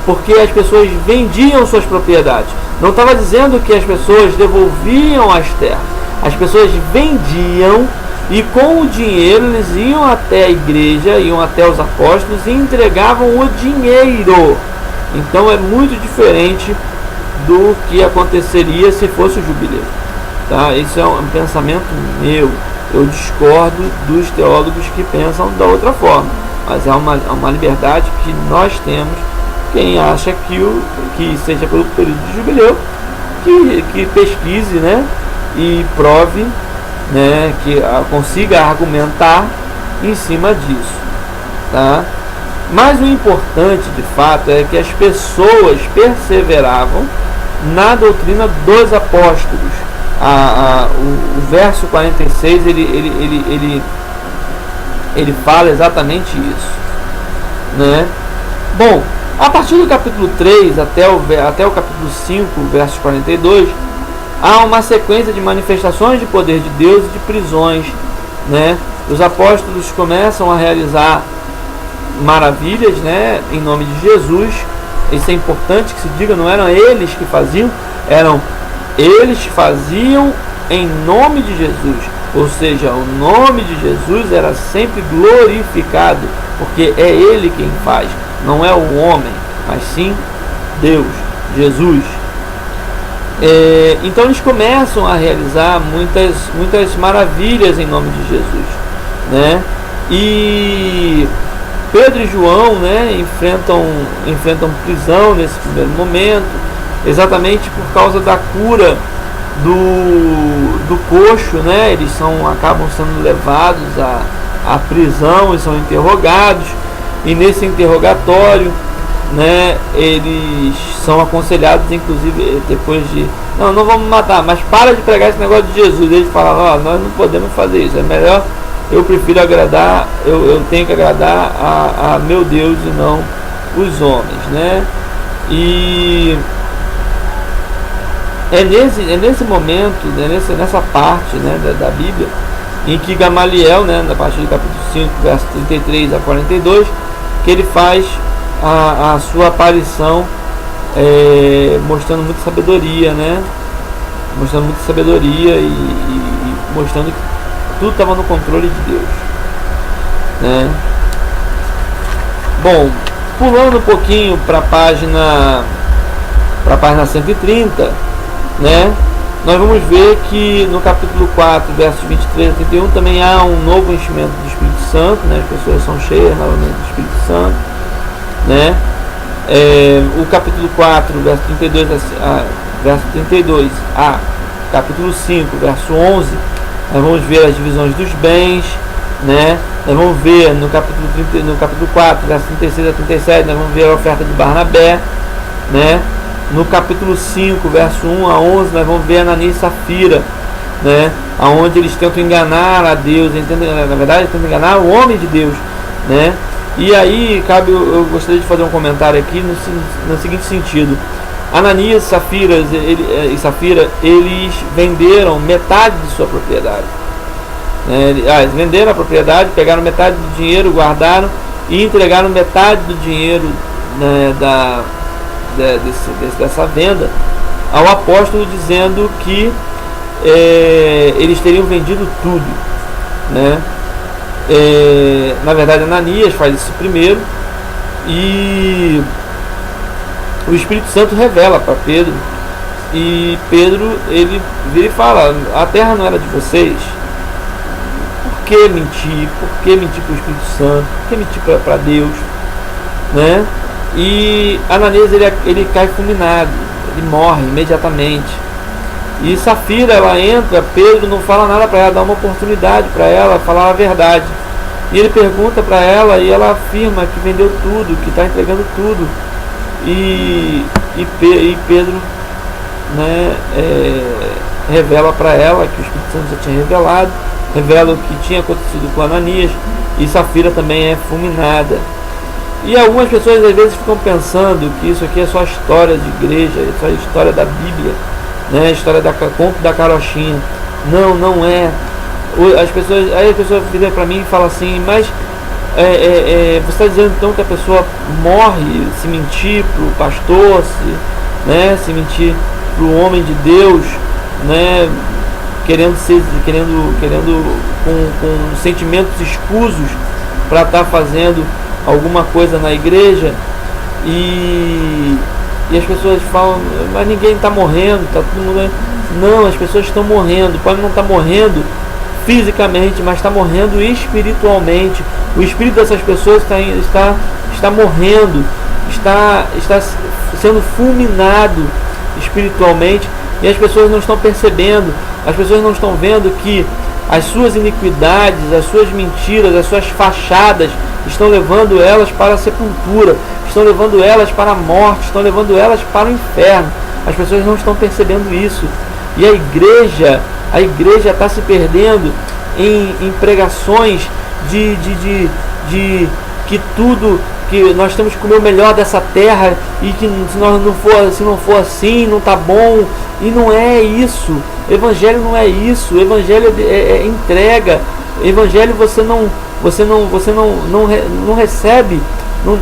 Porque as pessoas vendiam suas propriedades. Não estava dizendo que as pessoas devolviam as terras. As pessoas vendiam e com o dinheiro eles iam até a igreja, iam até os apóstolos e entregavam o dinheiro. Então é muito diferente do que aconteceria se fosse o jubileu. Tá? Isso é um pensamento meu. Eu discordo dos teólogos que pensam da outra forma. Mas é uma liberdade que nós temos. Quem acha que seja pelo período de jubileu, que pesquise, né, e prove, né, que consiga argumentar em cima disso, tá? Mas o importante de fato é que as pessoas perseveravam na doutrina dos apóstolos. O verso 46 ele fala exatamente isso, né? Bom, a partir do capítulo 3 até o capítulo 5, versos 42, há uma sequência de manifestações de poder de Deus e de prisões, né? Os apóstolos começam a realizar maravilhas, né, em nome de Jesus. Isso é importante que se diga, não eram eles que faziam, eram eles que faziam em nome de Jesus. Ou seja, o nome de Jesus era sempre glorificado, porque é Ele quem faz, não é o homem, mas sim Deus, Jesus. Então eles começam a realizar muitas maravilhas em nome de Jesus, né? E Pedro e João, né, enfrentam prisão nesse primeiro momento, exatamente por causa da cura do coxo, né? Eles acabam sendo levados à prisão e são interrogados, e nesse interrogatório, né, eles são aconselhados, inclusive, depois de não vamos matar, mas para de pregar esse negócio de Jesus. Eles falam, nós não podemos fazer isso, é melhor, eu prefiro agradar, eu tenho que agradar a meu Deus e não os homens, né? E é nesse momento, né, nessa parte, né, da Bíblia, em que Gamaliel, né, na partir do capítulo 5, verso 33 a 42, que ele faz a sua aparição, mostrando muita sabedoria, né? Mostrando muita sabedoria e mostrando que tudo estava no controle de Deus, né? Bom, pulando um pouquinho para a página 130, né? Nós vamos ver que no capítulo 4, versos 23 a 31, também há um novo enchimento do Espírito Santo, né? As pessoas são cheias novamente do Espírito Santo, né? O capítulo 4, verso 32 a capítulo 5, verso 11, nós vamos ver as divisões dos bens, né? Nós vamos ver no capítulo 4, verso 36 a 37, nós vamos ver a oferta de Barnabé, né? No capítulo 5, verso 1 a 11, nós vamos ver Ananias e Safira, né? Onde eles tentam enganar a Deus, na verdade eles tentam enganar o homem de Deus, né? E aí eu gostaria de fazer um comentário aqui no seguinte sentido: Ananias e Safira, eles venderam metade de sua propriedade, né? Eles venderam a propriedade, pegaram metade do dinheiro, guardaram e entregaram metade do dinheiro, né, dessa venda ao apóstolo, dizendo que eles teriam vendido tudo, né? Na verdade, Ananias faz isso primeiro, e o Espírito Santo revela para Pedro, e Pedro, ele vira e fala: a terra não era de vocês. Por que mentir? Por que mentir para o Espírito Santo? Por que mentir para Deus, né? E Ananias, ele cai fulminado, ele morre imediatamente. E Safira, ela entra, Pedro não fala nada para ela, dá uma oportunidade para ela falar a verdade. E ele pergunta para ela, e ela afirma que vendeu tudo, que está entregando tudo. E Pedro, né, revela para ela que o Espírito Santo já tinha revelado, revela o que tinha acontecido com Ananias, e Safira também é fulminada. E algumas pessoas às vezes ficam pensando que isso aqui é só história de igreja, é só história da Bíblia, né? História da conto da carochinha. Não, não é. Aí a pessoa vira para mim e fala assim, mas você está dizendo então que a pessoa morre se mentir para o pastor, se mentir para o homem de Deus, né? Querendo com sentimentos escusos para estar fazendo alguma coisa na igreja, e as pessoas falam, mas ninguém está morrendo, está todo mundo... Não, as pessoas estão morrendo. Pode não estar morrendo fisicamente, mas está morrendo espiritualmente. O espírito dessas pessoas está morrendo, está sendo fulminado espiritualmente, e as pessoas não estão percebendo, as pessoas não estão vendo que as suas iniquidades, as suas mentiras, as suas fachadas estão levando elas para a sepultura, estão levando elas para a morte, estão levando elas para o inferno. As pessoas não estão percebendo isso. E a igreja está se perdendo em pregações de que tudo, que nós temos que comer o melhor dessa terra, e que se não for assim, não está bom. E não é isso. Evangelho não é isso. Evangelho é entrega. Evangelho você não recebe.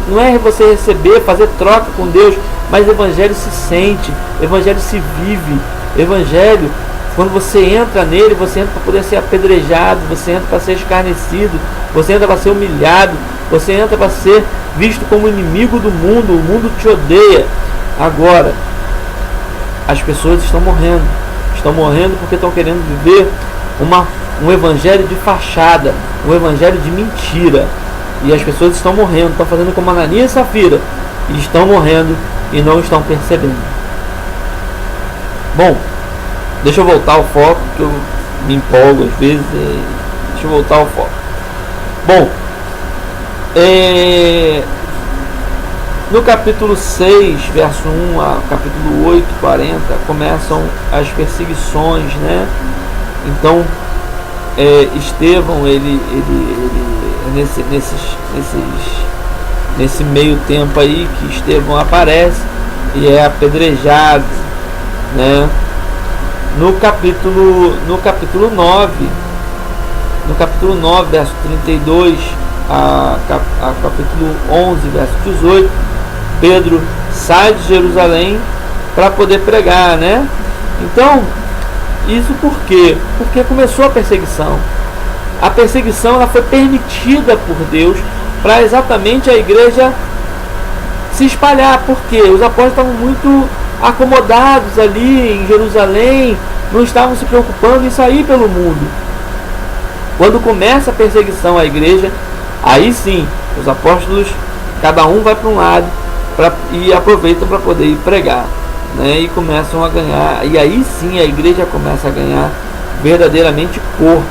Não é você receber, fazer troca com Deus, mas Evangelho se sente, Evangelho se vive. Evangelho, quando você entra nele, você entra para poder ser apedrejado, você entra para ser escarnecido, você entra para ser humilhado, você entra para ser visto como inimigo do mundo. O mundo te odeia. Agora, as pessoas estão morrendo porque estão querendo viver um evangelho de fachada, um evangelho de mentira. E as pessoas estão morrendo, estão fazendo como Ananias e Safira, e estão morrendo e não estão percebendo. Bom, deixa eu voltar ao foco, que eu me empolgo às vezes. Deixa eu voltar ao foco. Bom, no capítulo 6, verso 1 a capítulo 8, 40, começam as perseguições, né? Então, Estevão, ele nesse meio tempo aí que Estevão aparece e é apedrejado, né? No capítulo 9, verso 32 a capítulo 11, verso 18, Pedro sai de Jerusalém para poder pregar, né? Então, isso por quê? Porque começou a perseguição. A perseguição ela foi permitida por Deus para exatamente a igreja se espalhar, porque os apóstolos estavam muito acomodados ali em Jerusalém, não estavam se preocupando em sair pelo mundo. Quando começa a perseguição à igreja, aí sim, os apóstolos, cada um vai para um lado e aproveitam para poder ir pregar, né? E começam a ganhar, e aí sim a igreja começa a ganhar verdadeiramente corpo.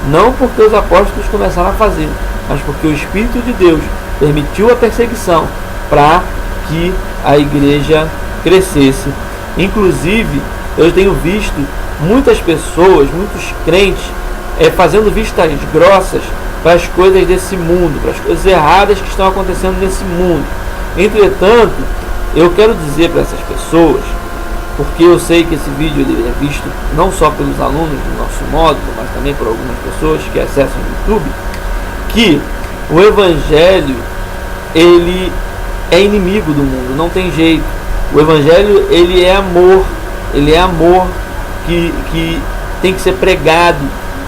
Não porque os apóstolos começaram a fazer, mas porque o Espírito de Deus permitiu a perseguição para que a igreja crescesse. Inclusive, eu tenho visto muitas pessoas, muitos crentes, fazendo vistas grossas para as coisas desse mundo, para as coisas erradas que estão acontecendo nesse mundo. Entretanto, eu quero dizer para essas pessoas, porque eu sei que esse vídeo ele é visto não só pelos alunos do nosso módulo, mas também por algumas pessoas que acessam o YouTube, que o Evangelho ele é inimigo do mundo, não tem jeito. O Evangelho ele é amor que tem que ser pregado,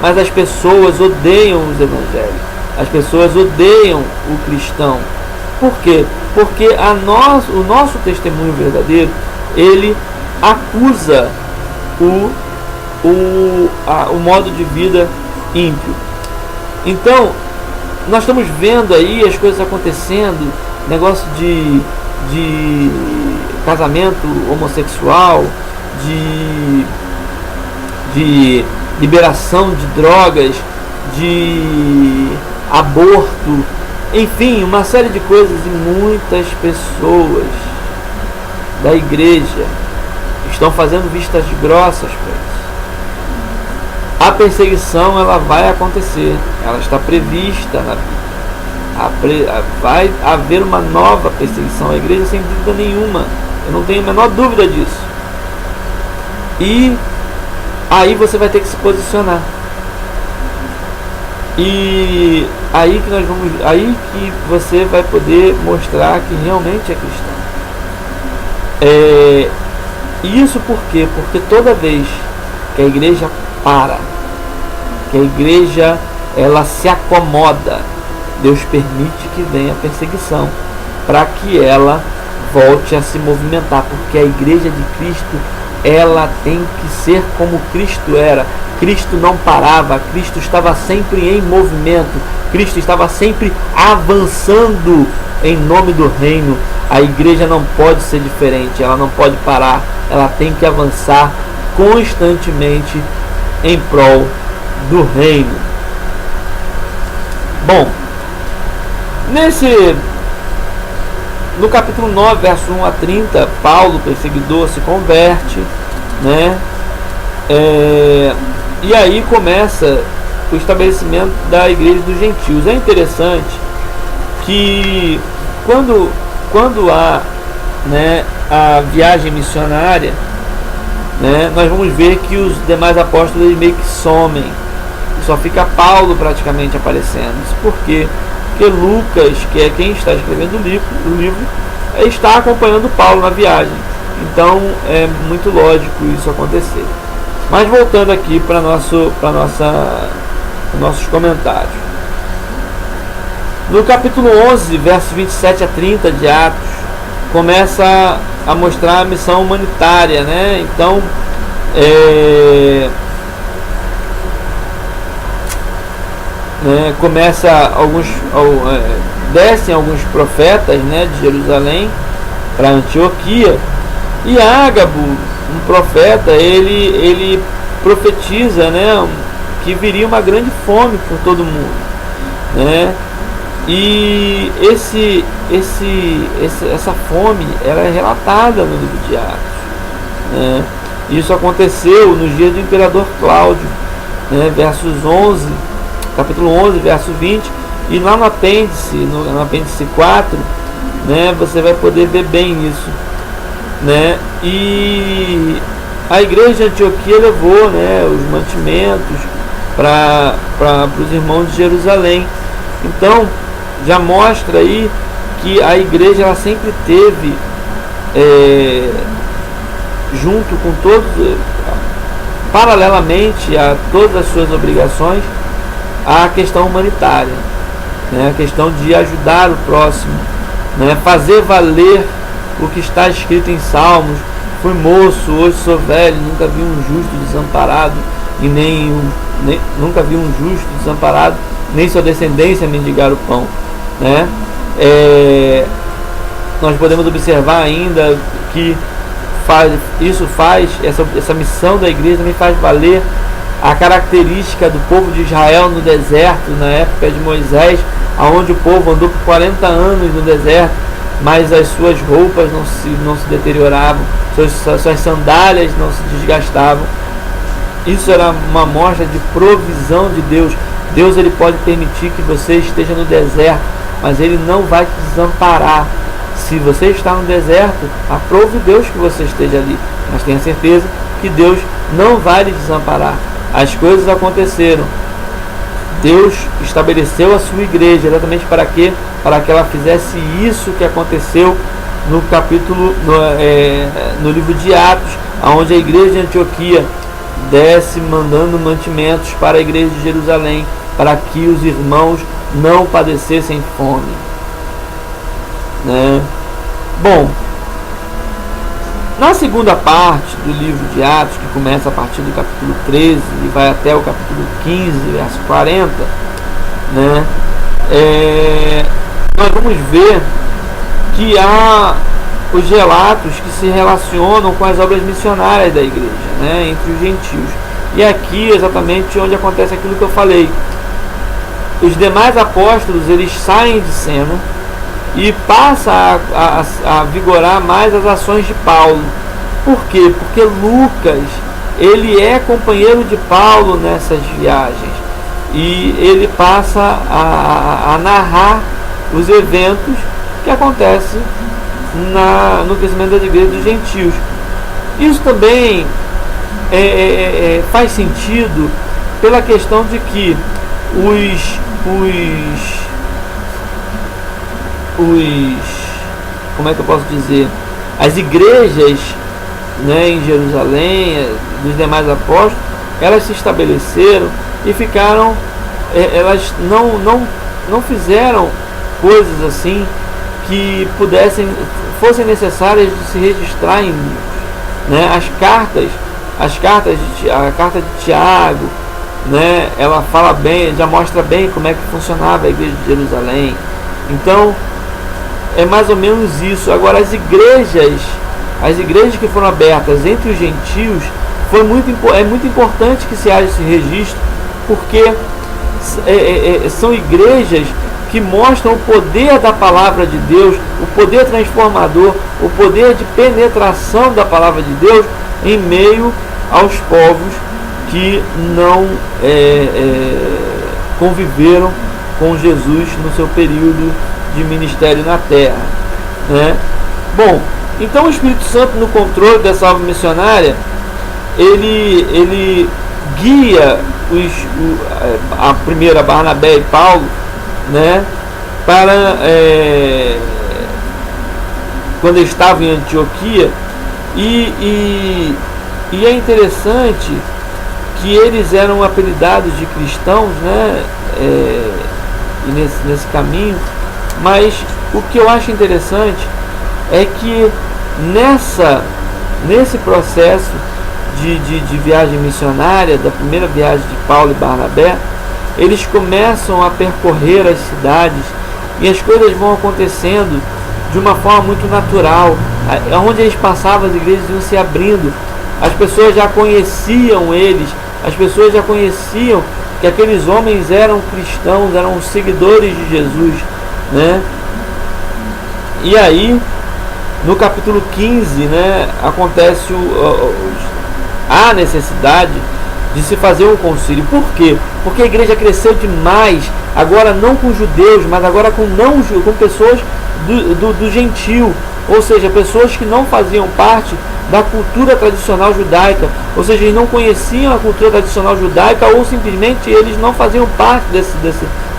mas as pessoas odeiam os evangelhos, as pessoas odeiam o cristão. Por quê? Porque o nosso testemunho verdadeiro, ele acusa o modo de vida ímpio. Então, nós estamos vendo aí as coisas acontecendo, negócio de casamento homossexual, de liberação de drogas, de aborto, enfim, uma série de coisas, e muitas pessoas da igreja estão fazendo vistas grossas para isso. A perseguição, ela vai acontecer, ela está prevista na Bíblia. Vai haver uma nova perseguição à igreja sem dúvida nenhuma, eu não tenho a menor dúvida disso. E aí você vai ter que se posicionar. E aí que você vai poder mostrar que realmente é cristão. Isso por quê? Porque toda vez que a igreja para, que a igreja ela se acomoda, Deus permite que venha a perseguição para que ela volte a se movimentar, porque a igreja de Cristo, ela tem que ser como Cristo era. Cristo não parava, Cristo estava sempre em movimento, Cristo estava sempre avançando em nome do reino. A igreja não pode ser diferente, ela não pode parar, ela tem que avançar constantemente em prol do reino. Bom, no capítulo 9, verso 1 a 30, Paulo, perseguidor, se converte, né? E aí começa o estabelecimento da igreja dos gentios. É interessante que quando há, né, a viagem missionária, né, nós vamos ver que os demais apóstolos eles meio que somem, e só fica Paulo praticamente aparecendo. Isso por quê? Porque Lucas, que é quem está escrevendo o livro, está acompanhando Paulo na viagem. Então é muito lógico isso acontecer. Mas voltando aqui para nossos comentários. No capítulo 11, versos 27 a 30 de Atos, começa a mostrar a missão humanitária, né? Então, descem alguns profetas, né, de Jerusalém para Antioquia, e Ágabo, um profeta, ele profetiza, né, que viria uma grande fome por todo mundo, né? E essa fome, ela é relatada no livro de Atos, né? Isso aconteceu nos dias do imperador Cláudio, né? Capítulo 11, verso 20, e lá no apêndice 4, né, você vai poder ver bem isso, né? E a igreja de Antioquia levou, né, os mantimentos para os irmãos de Jerusalém. Então já mostra aí que a igreja ela sempre teve junto com todos, paralelamente a todas as suas obrigações, a questão humanitária, né, a questão de ajudar o próximo, né, fazer valer o que está escrito em Salmos: fui moço, hoje sou velho, nunca vi um justo desamparado, e nunca vi um justo desamparado, nem sua descendência mendigar o pão, né? Nós podemos observar ainda que essa missão da igreja também faz valer a característica do povo de Israel no deserto, na época de Moisés, aonde o povo andou por 40 anos no deserto, mas as suas roupas não se deterioravam, suas sandálias não se desgastavam. Isso era uma mostra de provisão de Deus. Deus, ele pode permitir que você esteja no deserto, mas ele não vai te desamparar. Se você está no deserto, aprove Deus que você esteja ali, mas tenha certeza que Deus não vai lhe desamparar. As coisas aconteceram. Deus estabeleceu a sua igreja exatamente para quê? Para que ela fizesse isso que aconteceu no capítulo, no livro de Atos, onde a igreja de Antioquia desce mandando mantimentos para a igreja de Jerusalém, para que os irmãos não padecessem fome, né? Bom, na segunda parte do livro de Atos, que começa a partir do capítulo 13 e vai até o capítulo 15, verso 40, né, nós vamos ver que há os relatos que se relacionam com as obras missionárias da igreja, né, entre os gentios. E aqui exatamente onde acontece aquilo que eu falei. Os demais apóstolos, eles saem de cena e passa a vigorar mais as ações de Paulo. Por quê? Porque Lucas, ele é companheiro de Paulo nessas viagens, e ele passa a narrar os eventos que acontecem no crescimento da igreja dos gentios. Isso também faz sentido pela questão de que como é que eu posso dizer, as igrejas, né, em Jerusalém, dos demais apóstolos, elas se estabeleceram e ficaram, elas não fizeram coisas assim que fossem necessárias de se registrar em livros, né? A carta de Tiago, né, ela fala bem, já mostra bem como é que funcionava a igreja de Jerusalém. Então é mais ou menos isso. Agora, as igrejas que foram abertas entre os gentios, é muito importante que se haja esse registro, porque são igrejas que mostram o poder da palavra de Deus, o poder transformador, o poder de penetração da palavra de Deus em meio aos povos que não conviveram com Jesus no seu período de ministério na terra, né? Bom, então o Espírito Santo, no controle dessa obra missionária, ele guia a primeira Barnabé e Paulo, né, para quando eles estavam em Antioquia, e é interessante que eles eram apelidados de cristãos, né, e nesse caminho. Mas o que eu acho interessante é que nesse processo de viagem missionária, da primeira viagem de Paulo e Barnabé, eles começam a percorrer as cidades e as coisas vão acontecendo de uma forma muito natural. Onde eles passavam, as igrejas iam se abrindo, as pessoas já conheciam eles, as pessoas já conheciam que aqueles homens eram cristãos, eram seguidores de Jesus, né? E aí, no capítulo 15, né, acontece a necessidade de se fazer um concílio. Por quê? Porque a igreja cresceu demais, agora não com judeus, mas agora com pessoas do gentio, ou seja, pessoas que não faziam parte da cultura tradicional judaica, ou seja, eles não conheciam a cultura tradicional judaica, ou simplesmente eles não faziam parte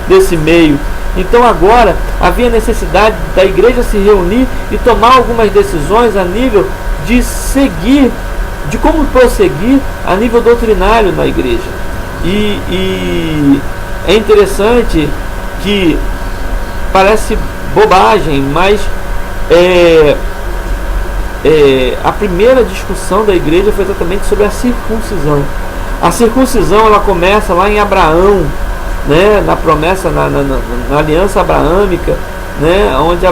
desse meio. Então agora havia necessidade da igreja se reunir e tomar algumas decisões a nível de seguir, de como prosseguir a nível doutrinário na igreja. E é interessante que parece bobagem, mas a primeira discussão da igreja foi exatamente sobre a circuncisão. A circuncisão, ela começa lá em Abraão, né, na promessa, na aliança abraâmica, né, onde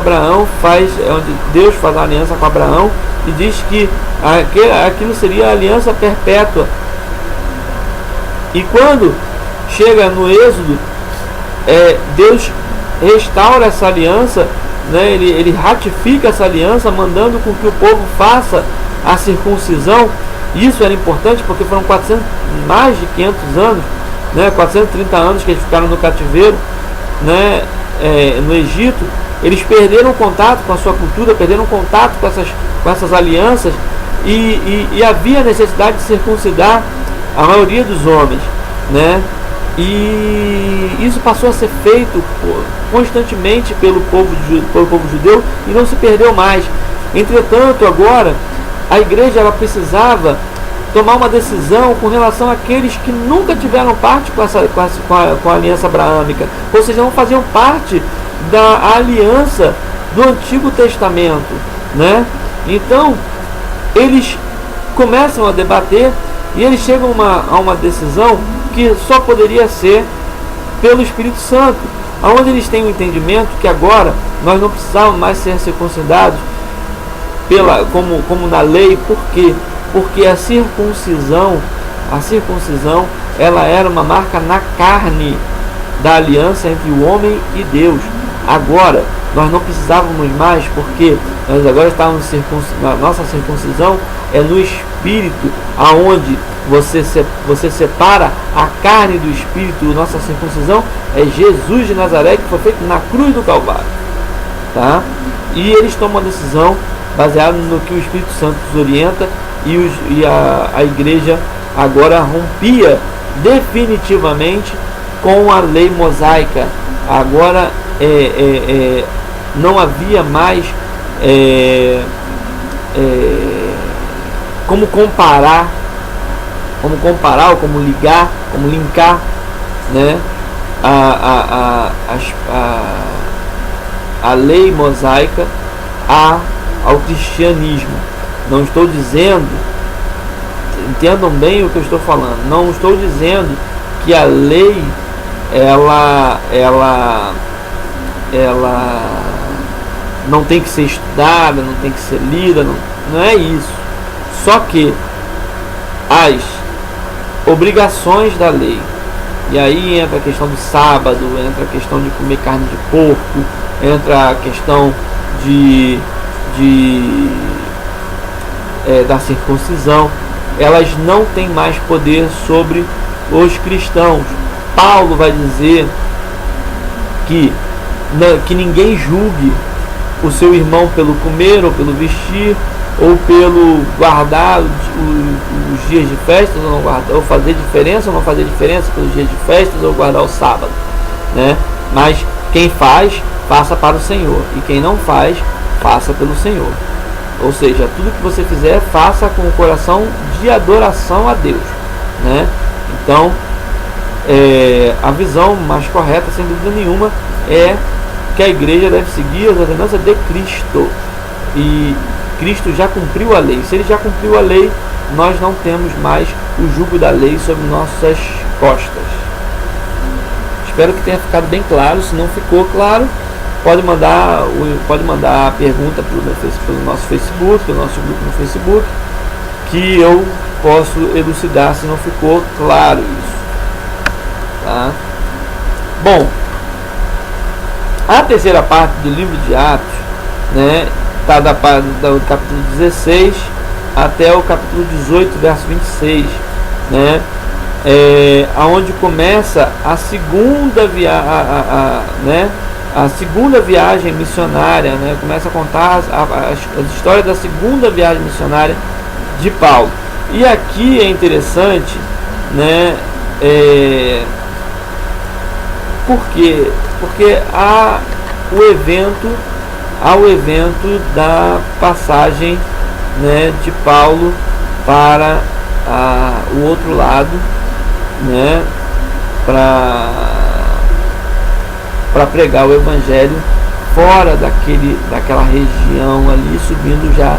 Deus faz uma aliança com Abraão e diz que aquilo seria a aliança perpétua. E quando chega no Êxodo, Deus restaura essa aliança, né, ele ratifica essa aliança, mandando com que o povo faça a circuncisão. Isso era importante porque foram mais de 500 anos, né, 430 anos que eles ficaram no cativeiro, né, no Egito. Eles perderam contato com a sua cultura, perderam contato com essas alianças, e havia necessidade de circuncidar a maioria dos homens, né? E isso passou a ser feito constantemente pelo povo judeu e não se perdeu mais. Entretanto, agora a igreja ela precisava tomar uma decisão com relação àqueles que nunca tiveram parte com a aliança abraâmica, ou seja, não faziam parte da aliança do Antigo Testamento, né? Então eles começam a debater e eles chegam a uma decisão que só poderia ser pelo Espírito Santo, onde eles têm o entendimento que agora nós não precisávamos mais ser circuncidados como na lei. Por quê? Porque a circuncisão ela era uma marca na carne da aliança entre o homem e Deus. Agora nós não precisávamos mais, porque nós agora estávamos nossa circuncisão é no Espírito, aonde você separa a carne do espírito. Nossa circuncisão é Jesus de Nazaré, que foi feito na cruz do Calvário, tá? E eles tomam a decisão baseada no que o Espírito Santo os orienta, e a igreja agora rompia definitivamente com a lei mosaica. Agora não havia mais como comparar ou como ligar, como linkar, né, a lei mosaica ao cristianismo. Não estou dizendo, entendam bem o que eu estou falando, não estou dizendo que a lei ela não tem que ser estudada, não tem que ser lida, não é isso. Só que as obrigações da lei, e aí entra a questão do sábado, entra a questão de comer carne de porco, entra a questão da circuncisão, elas não têm mais poder sobre os cristãos. Paulo vai dizer que ninguém julgue o seu irmão pelo comer ou pelo vestir, ou pelo guardar os dias de festas, ou não guardar, ou fazer diferença ou não fazer diferença pelos dias de festas, ou guardar o sábado, né? Mas quem faz, faça para o Senhor, e quem não faz, faça pelo Senhor. Ou seja, tudo que você fizer, faça com o coração de adoração a Deus, né? Então, a visão mais correta, sem dúvida nenhuma, é que a igreja deve seguir as ordenanças de Cristo, e Cristo já cumpriu a lei. Se ele já cumpriu a lei, nós não temos mais o jugo da lei sobre nossas costas. Espero que tenha ficado bem claro. Se não ficou claro, pode mandar a pergunta pelo nosso Facebook, pelo nosso grupo no Facebook, que eu posso elucidar se não ficou claro isso, tá? Bom, a terceira parte do livro de Atos, né, está do capítulo 16 até o capítulo 18, verso 26, né, aonde começa a segunda viagem missionária, né? Começa a contar as histórias da segunda viagem missionária de Paulo. E aqui é interessante, né? Por quê? Porque há o evento da passagem, né, de Paulo para o outro lado, né, para pregar o evangelho fora daquela região ali, subindo já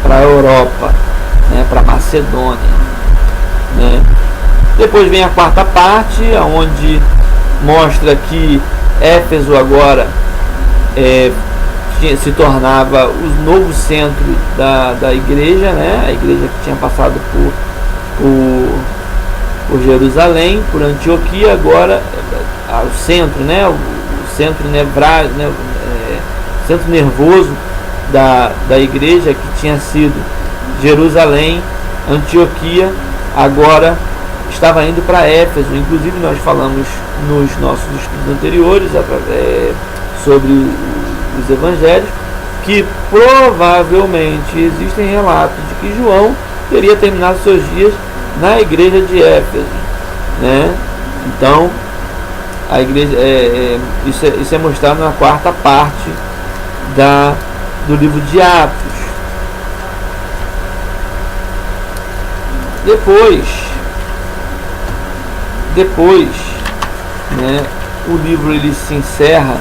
para a Europa, né, para Macedônia, né. Depois vem a quarta parte, onde mostra que Éfeso agora se tornava o novo centro da igreja, né? A igreja que tinha passado por Jerusalém, por Antioquia, agora o centro, né? O centro centro nervoso da igreja, que tinha sido Jerusalém, Antioquia, agora estava indo para Éfeso. Inclusive nós falamos nos nossos estudos anteriores sobre os evangelhos, que provavelmente existem relatos de que João teria terminado seus dias na igreja de Éfeso, né? Então a igreja isso é mostrado na quarta parte do livro de Atos. Depois, né, o livro ele se encerra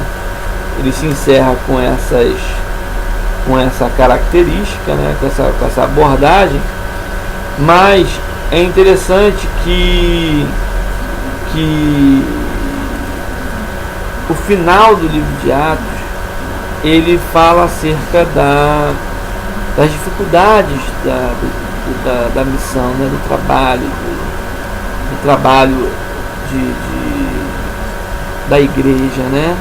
com essa característica, né, com essa abordagem. Mas é interessante que o final do livro de Atos ele fala acerca das dificuldades da missão, né, do trabalho da igreja, né?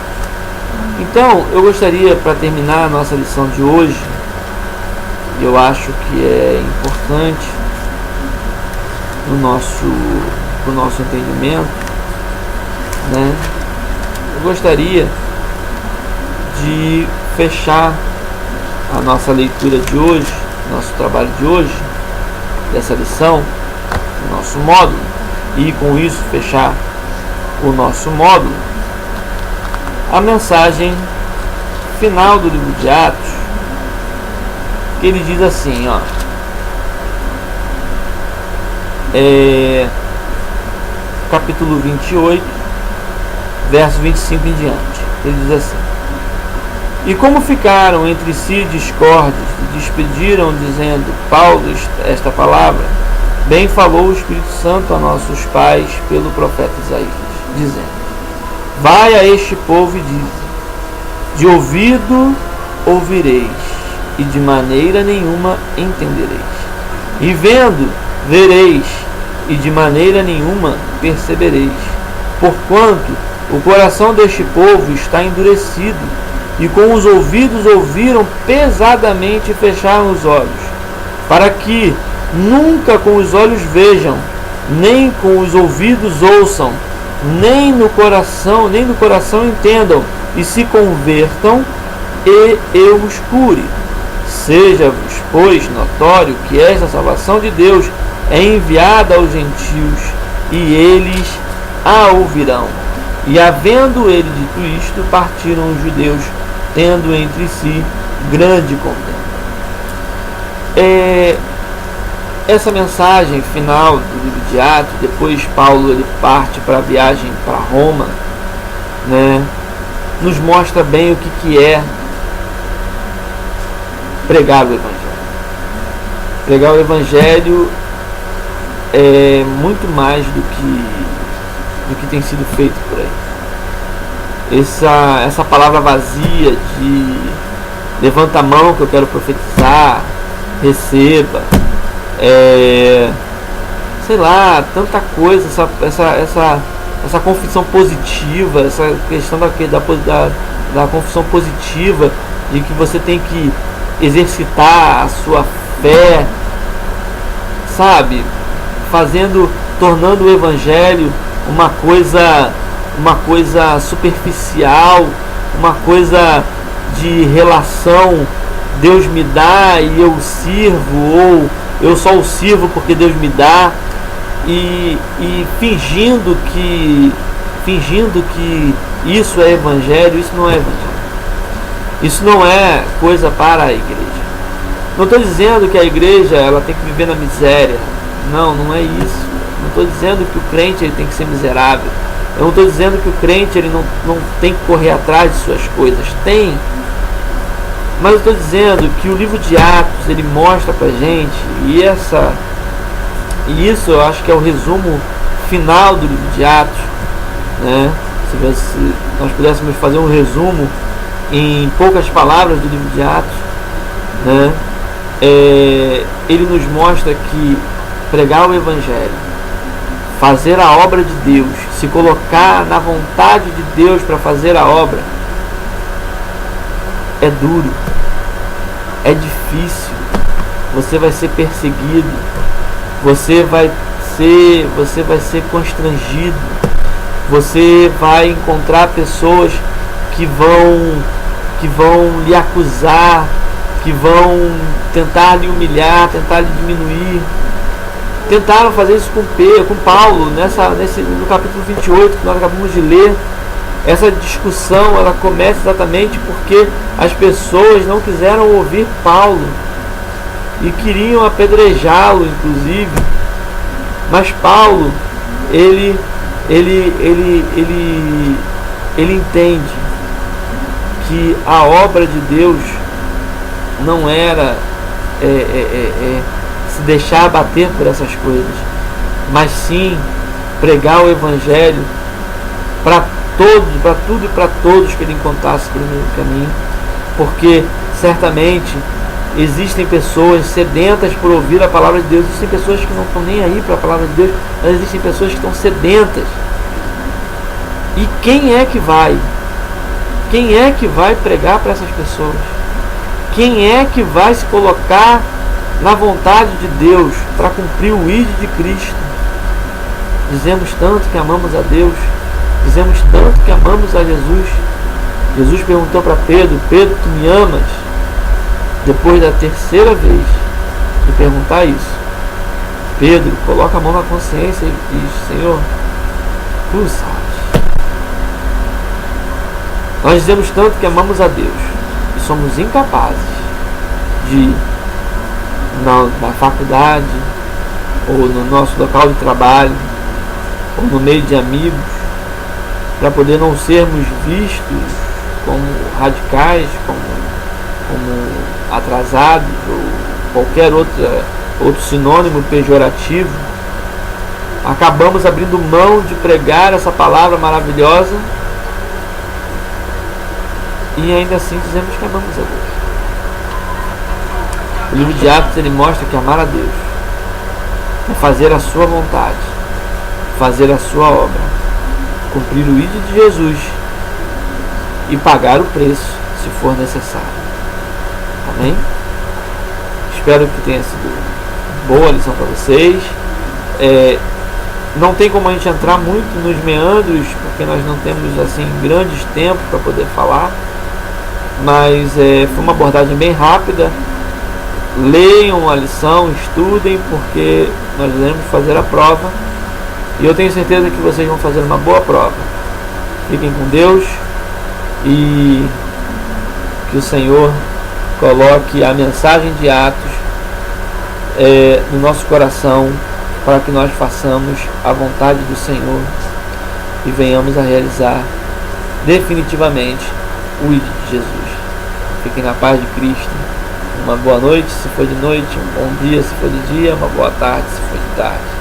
Então, eu gostaria, para terminar a nossa lição de hoje, eu acho que é importante no nosso entendimento, né? Eu gostaria de fechar a nossa leitura de hoje, nosso trabalho de hoje, dessa lição, o nosso módulo, e com isso fechar o nosso módulo, a mensagem final do livro de Atos, que ele diz assim, ó, capítulo 28, verso 25 em diante. Ele diz assim: e como ficaram entre si discórdios, despediram dizendo: Paulo, esta palavra, bem falou o Espírito Santo a nossos pais pelo profeta Isaías, dizendo: vai a este povo e diz: de ouvido ouvireis, e de maneira nenhuma entendereis, e vendo vereis, e de maneira nenhuma percebereis, porquanto o coração deste povo está endurecido, e com os ouvidos ouviram pesadamente e fecharam os olhos, para que nunca com os olhos vejam, nem com os ouvidos ouçam, nem no coração entendam, e se convertam, e eu os cure. Seja-vos, pois, notório que esta salvação de Deus é enviada aos gentios, e eles a ouvirão. E havendo ele dito isto, partiram os judeus, tendo entre si grande contenda. Essa mensagem final do livro de Atos, depois Paulo ele parte para a viagem para Roma, né, nos mostra bem o que é pregar o Evangelho. Pregar o Evangelho é muito mais do que tem sido feito por aí. Essa palavra vazia de levanta a mão que eu quero profetizar, receba, sei lá, tanta coisa, essa confissão positiva, essa questão da confissão positiva, de que você tem que exercitar a sua fé, sabe, tornando o Evangelho uma coisa superficial, uma coisa de relação, Deus me dá e eu sirvo, ou eu só o sirvo porque Deus me dá, e fingindo que isso é Evangelho. Isso não é Evangelho. Isso não é coisa para a igreja. Não estou dizendo que a igreja ela tem que viver na miséria. Não é isso. Não estou dizendo que o crente ele tem que ser miserável. Eu não estou dizendo que o crente ele não tem que correr atrás de suas coisas. Tem. Mas eu estou dizendo que o livro de Atos ele mostra pra gente, e isso eu acho que é o resumo final do livro de Atos, né? Se nós pudéssemos fazer um resumo em poucas palavras do livro de Atos, né? Ele nos mostra que pregar o Evangelho, fazer a obra de Deus, se colocar na vontade de Deus para fazer a obra, é duro, é difícil, você vai ser perseguido, você vai ser constrangido, você vai encontrar pessoas que vão lhe acusar, que vão tentar lhe humilhar, tentar lhe diminuir. Tentaram fazer isso com Paulo, no capítulo 28 que nós acabamos de ler. Essa discussão ela começa exatamente porque as pessoas não quiseram ouvir Paulo e queriam apedrejá-lo, inclusive. Mas Paulo ele entende que a obra de Deus não era se deixar abater por essas coisas, mas sim pregar o Evangelho para tudo e para todos que ele encontrasse pelo meio do caminho, porque certamente existem pessoas sedentas por ouvir a palavra de Deus, existem pessoas que não estão nem aí para a palavra de Deus, mas existem pessoas que estão sedentas. E quem é que vai? Quem é que vai pregar para essas pessoas? Quem é que vai se colocar na vontade de Deus para cumprir o ID de Cristo? Dizemos tanto que amamos a Deus, dizemos tanto que amamos a Jesus. Jesus perguntou para Pedro: Pedro, tu me amas? Depois da terceira vez de perguntar isso, Pedro coloca a mão na consciência e diz: Senhor, tu sabes. Nós dizemos tanto que amamos a Deus e somos incapazes de, na faculdade, ou no nosso local de trabalho, ou no meio de amigos, para poder não sermos vistos como radicais, como atrasados, ou qualquer outro sinônimo pejorativo, acabamos abrindo mão de pregar essa palavra maravilhosa e ainda assim dizemos que amamos a Deus. O livro de Atos, ele mostra que amar a Deus é fazer a sua vontade, fazer a sua obra, cumprir o ídolo de Jesus e pagar o preço se for necessário. Amém? Espero que tenha sido boa a lição para vocês. Não tem como a gente entrar muito nos meandros, porque nós não temos assim grandes tempos para poder falar, mas foi uma abordagem bem rápida. Leiam a lição, estudem, porque nós iremos fazer a prova e eu tenho certeza que vocês vão fazer uma boa prova. Fiquem com Deus e que o Senhor coloque a mensagem de Atos no nosso coração, para que nós façamos a vontade do Senhor e venhamos a realizar definitivamente o ídolo de Jesus. Fiquem na paz de Cristo. Uma boa noite se for de noite, um bom dia se for de dia, uma boa tarde se for de tarde.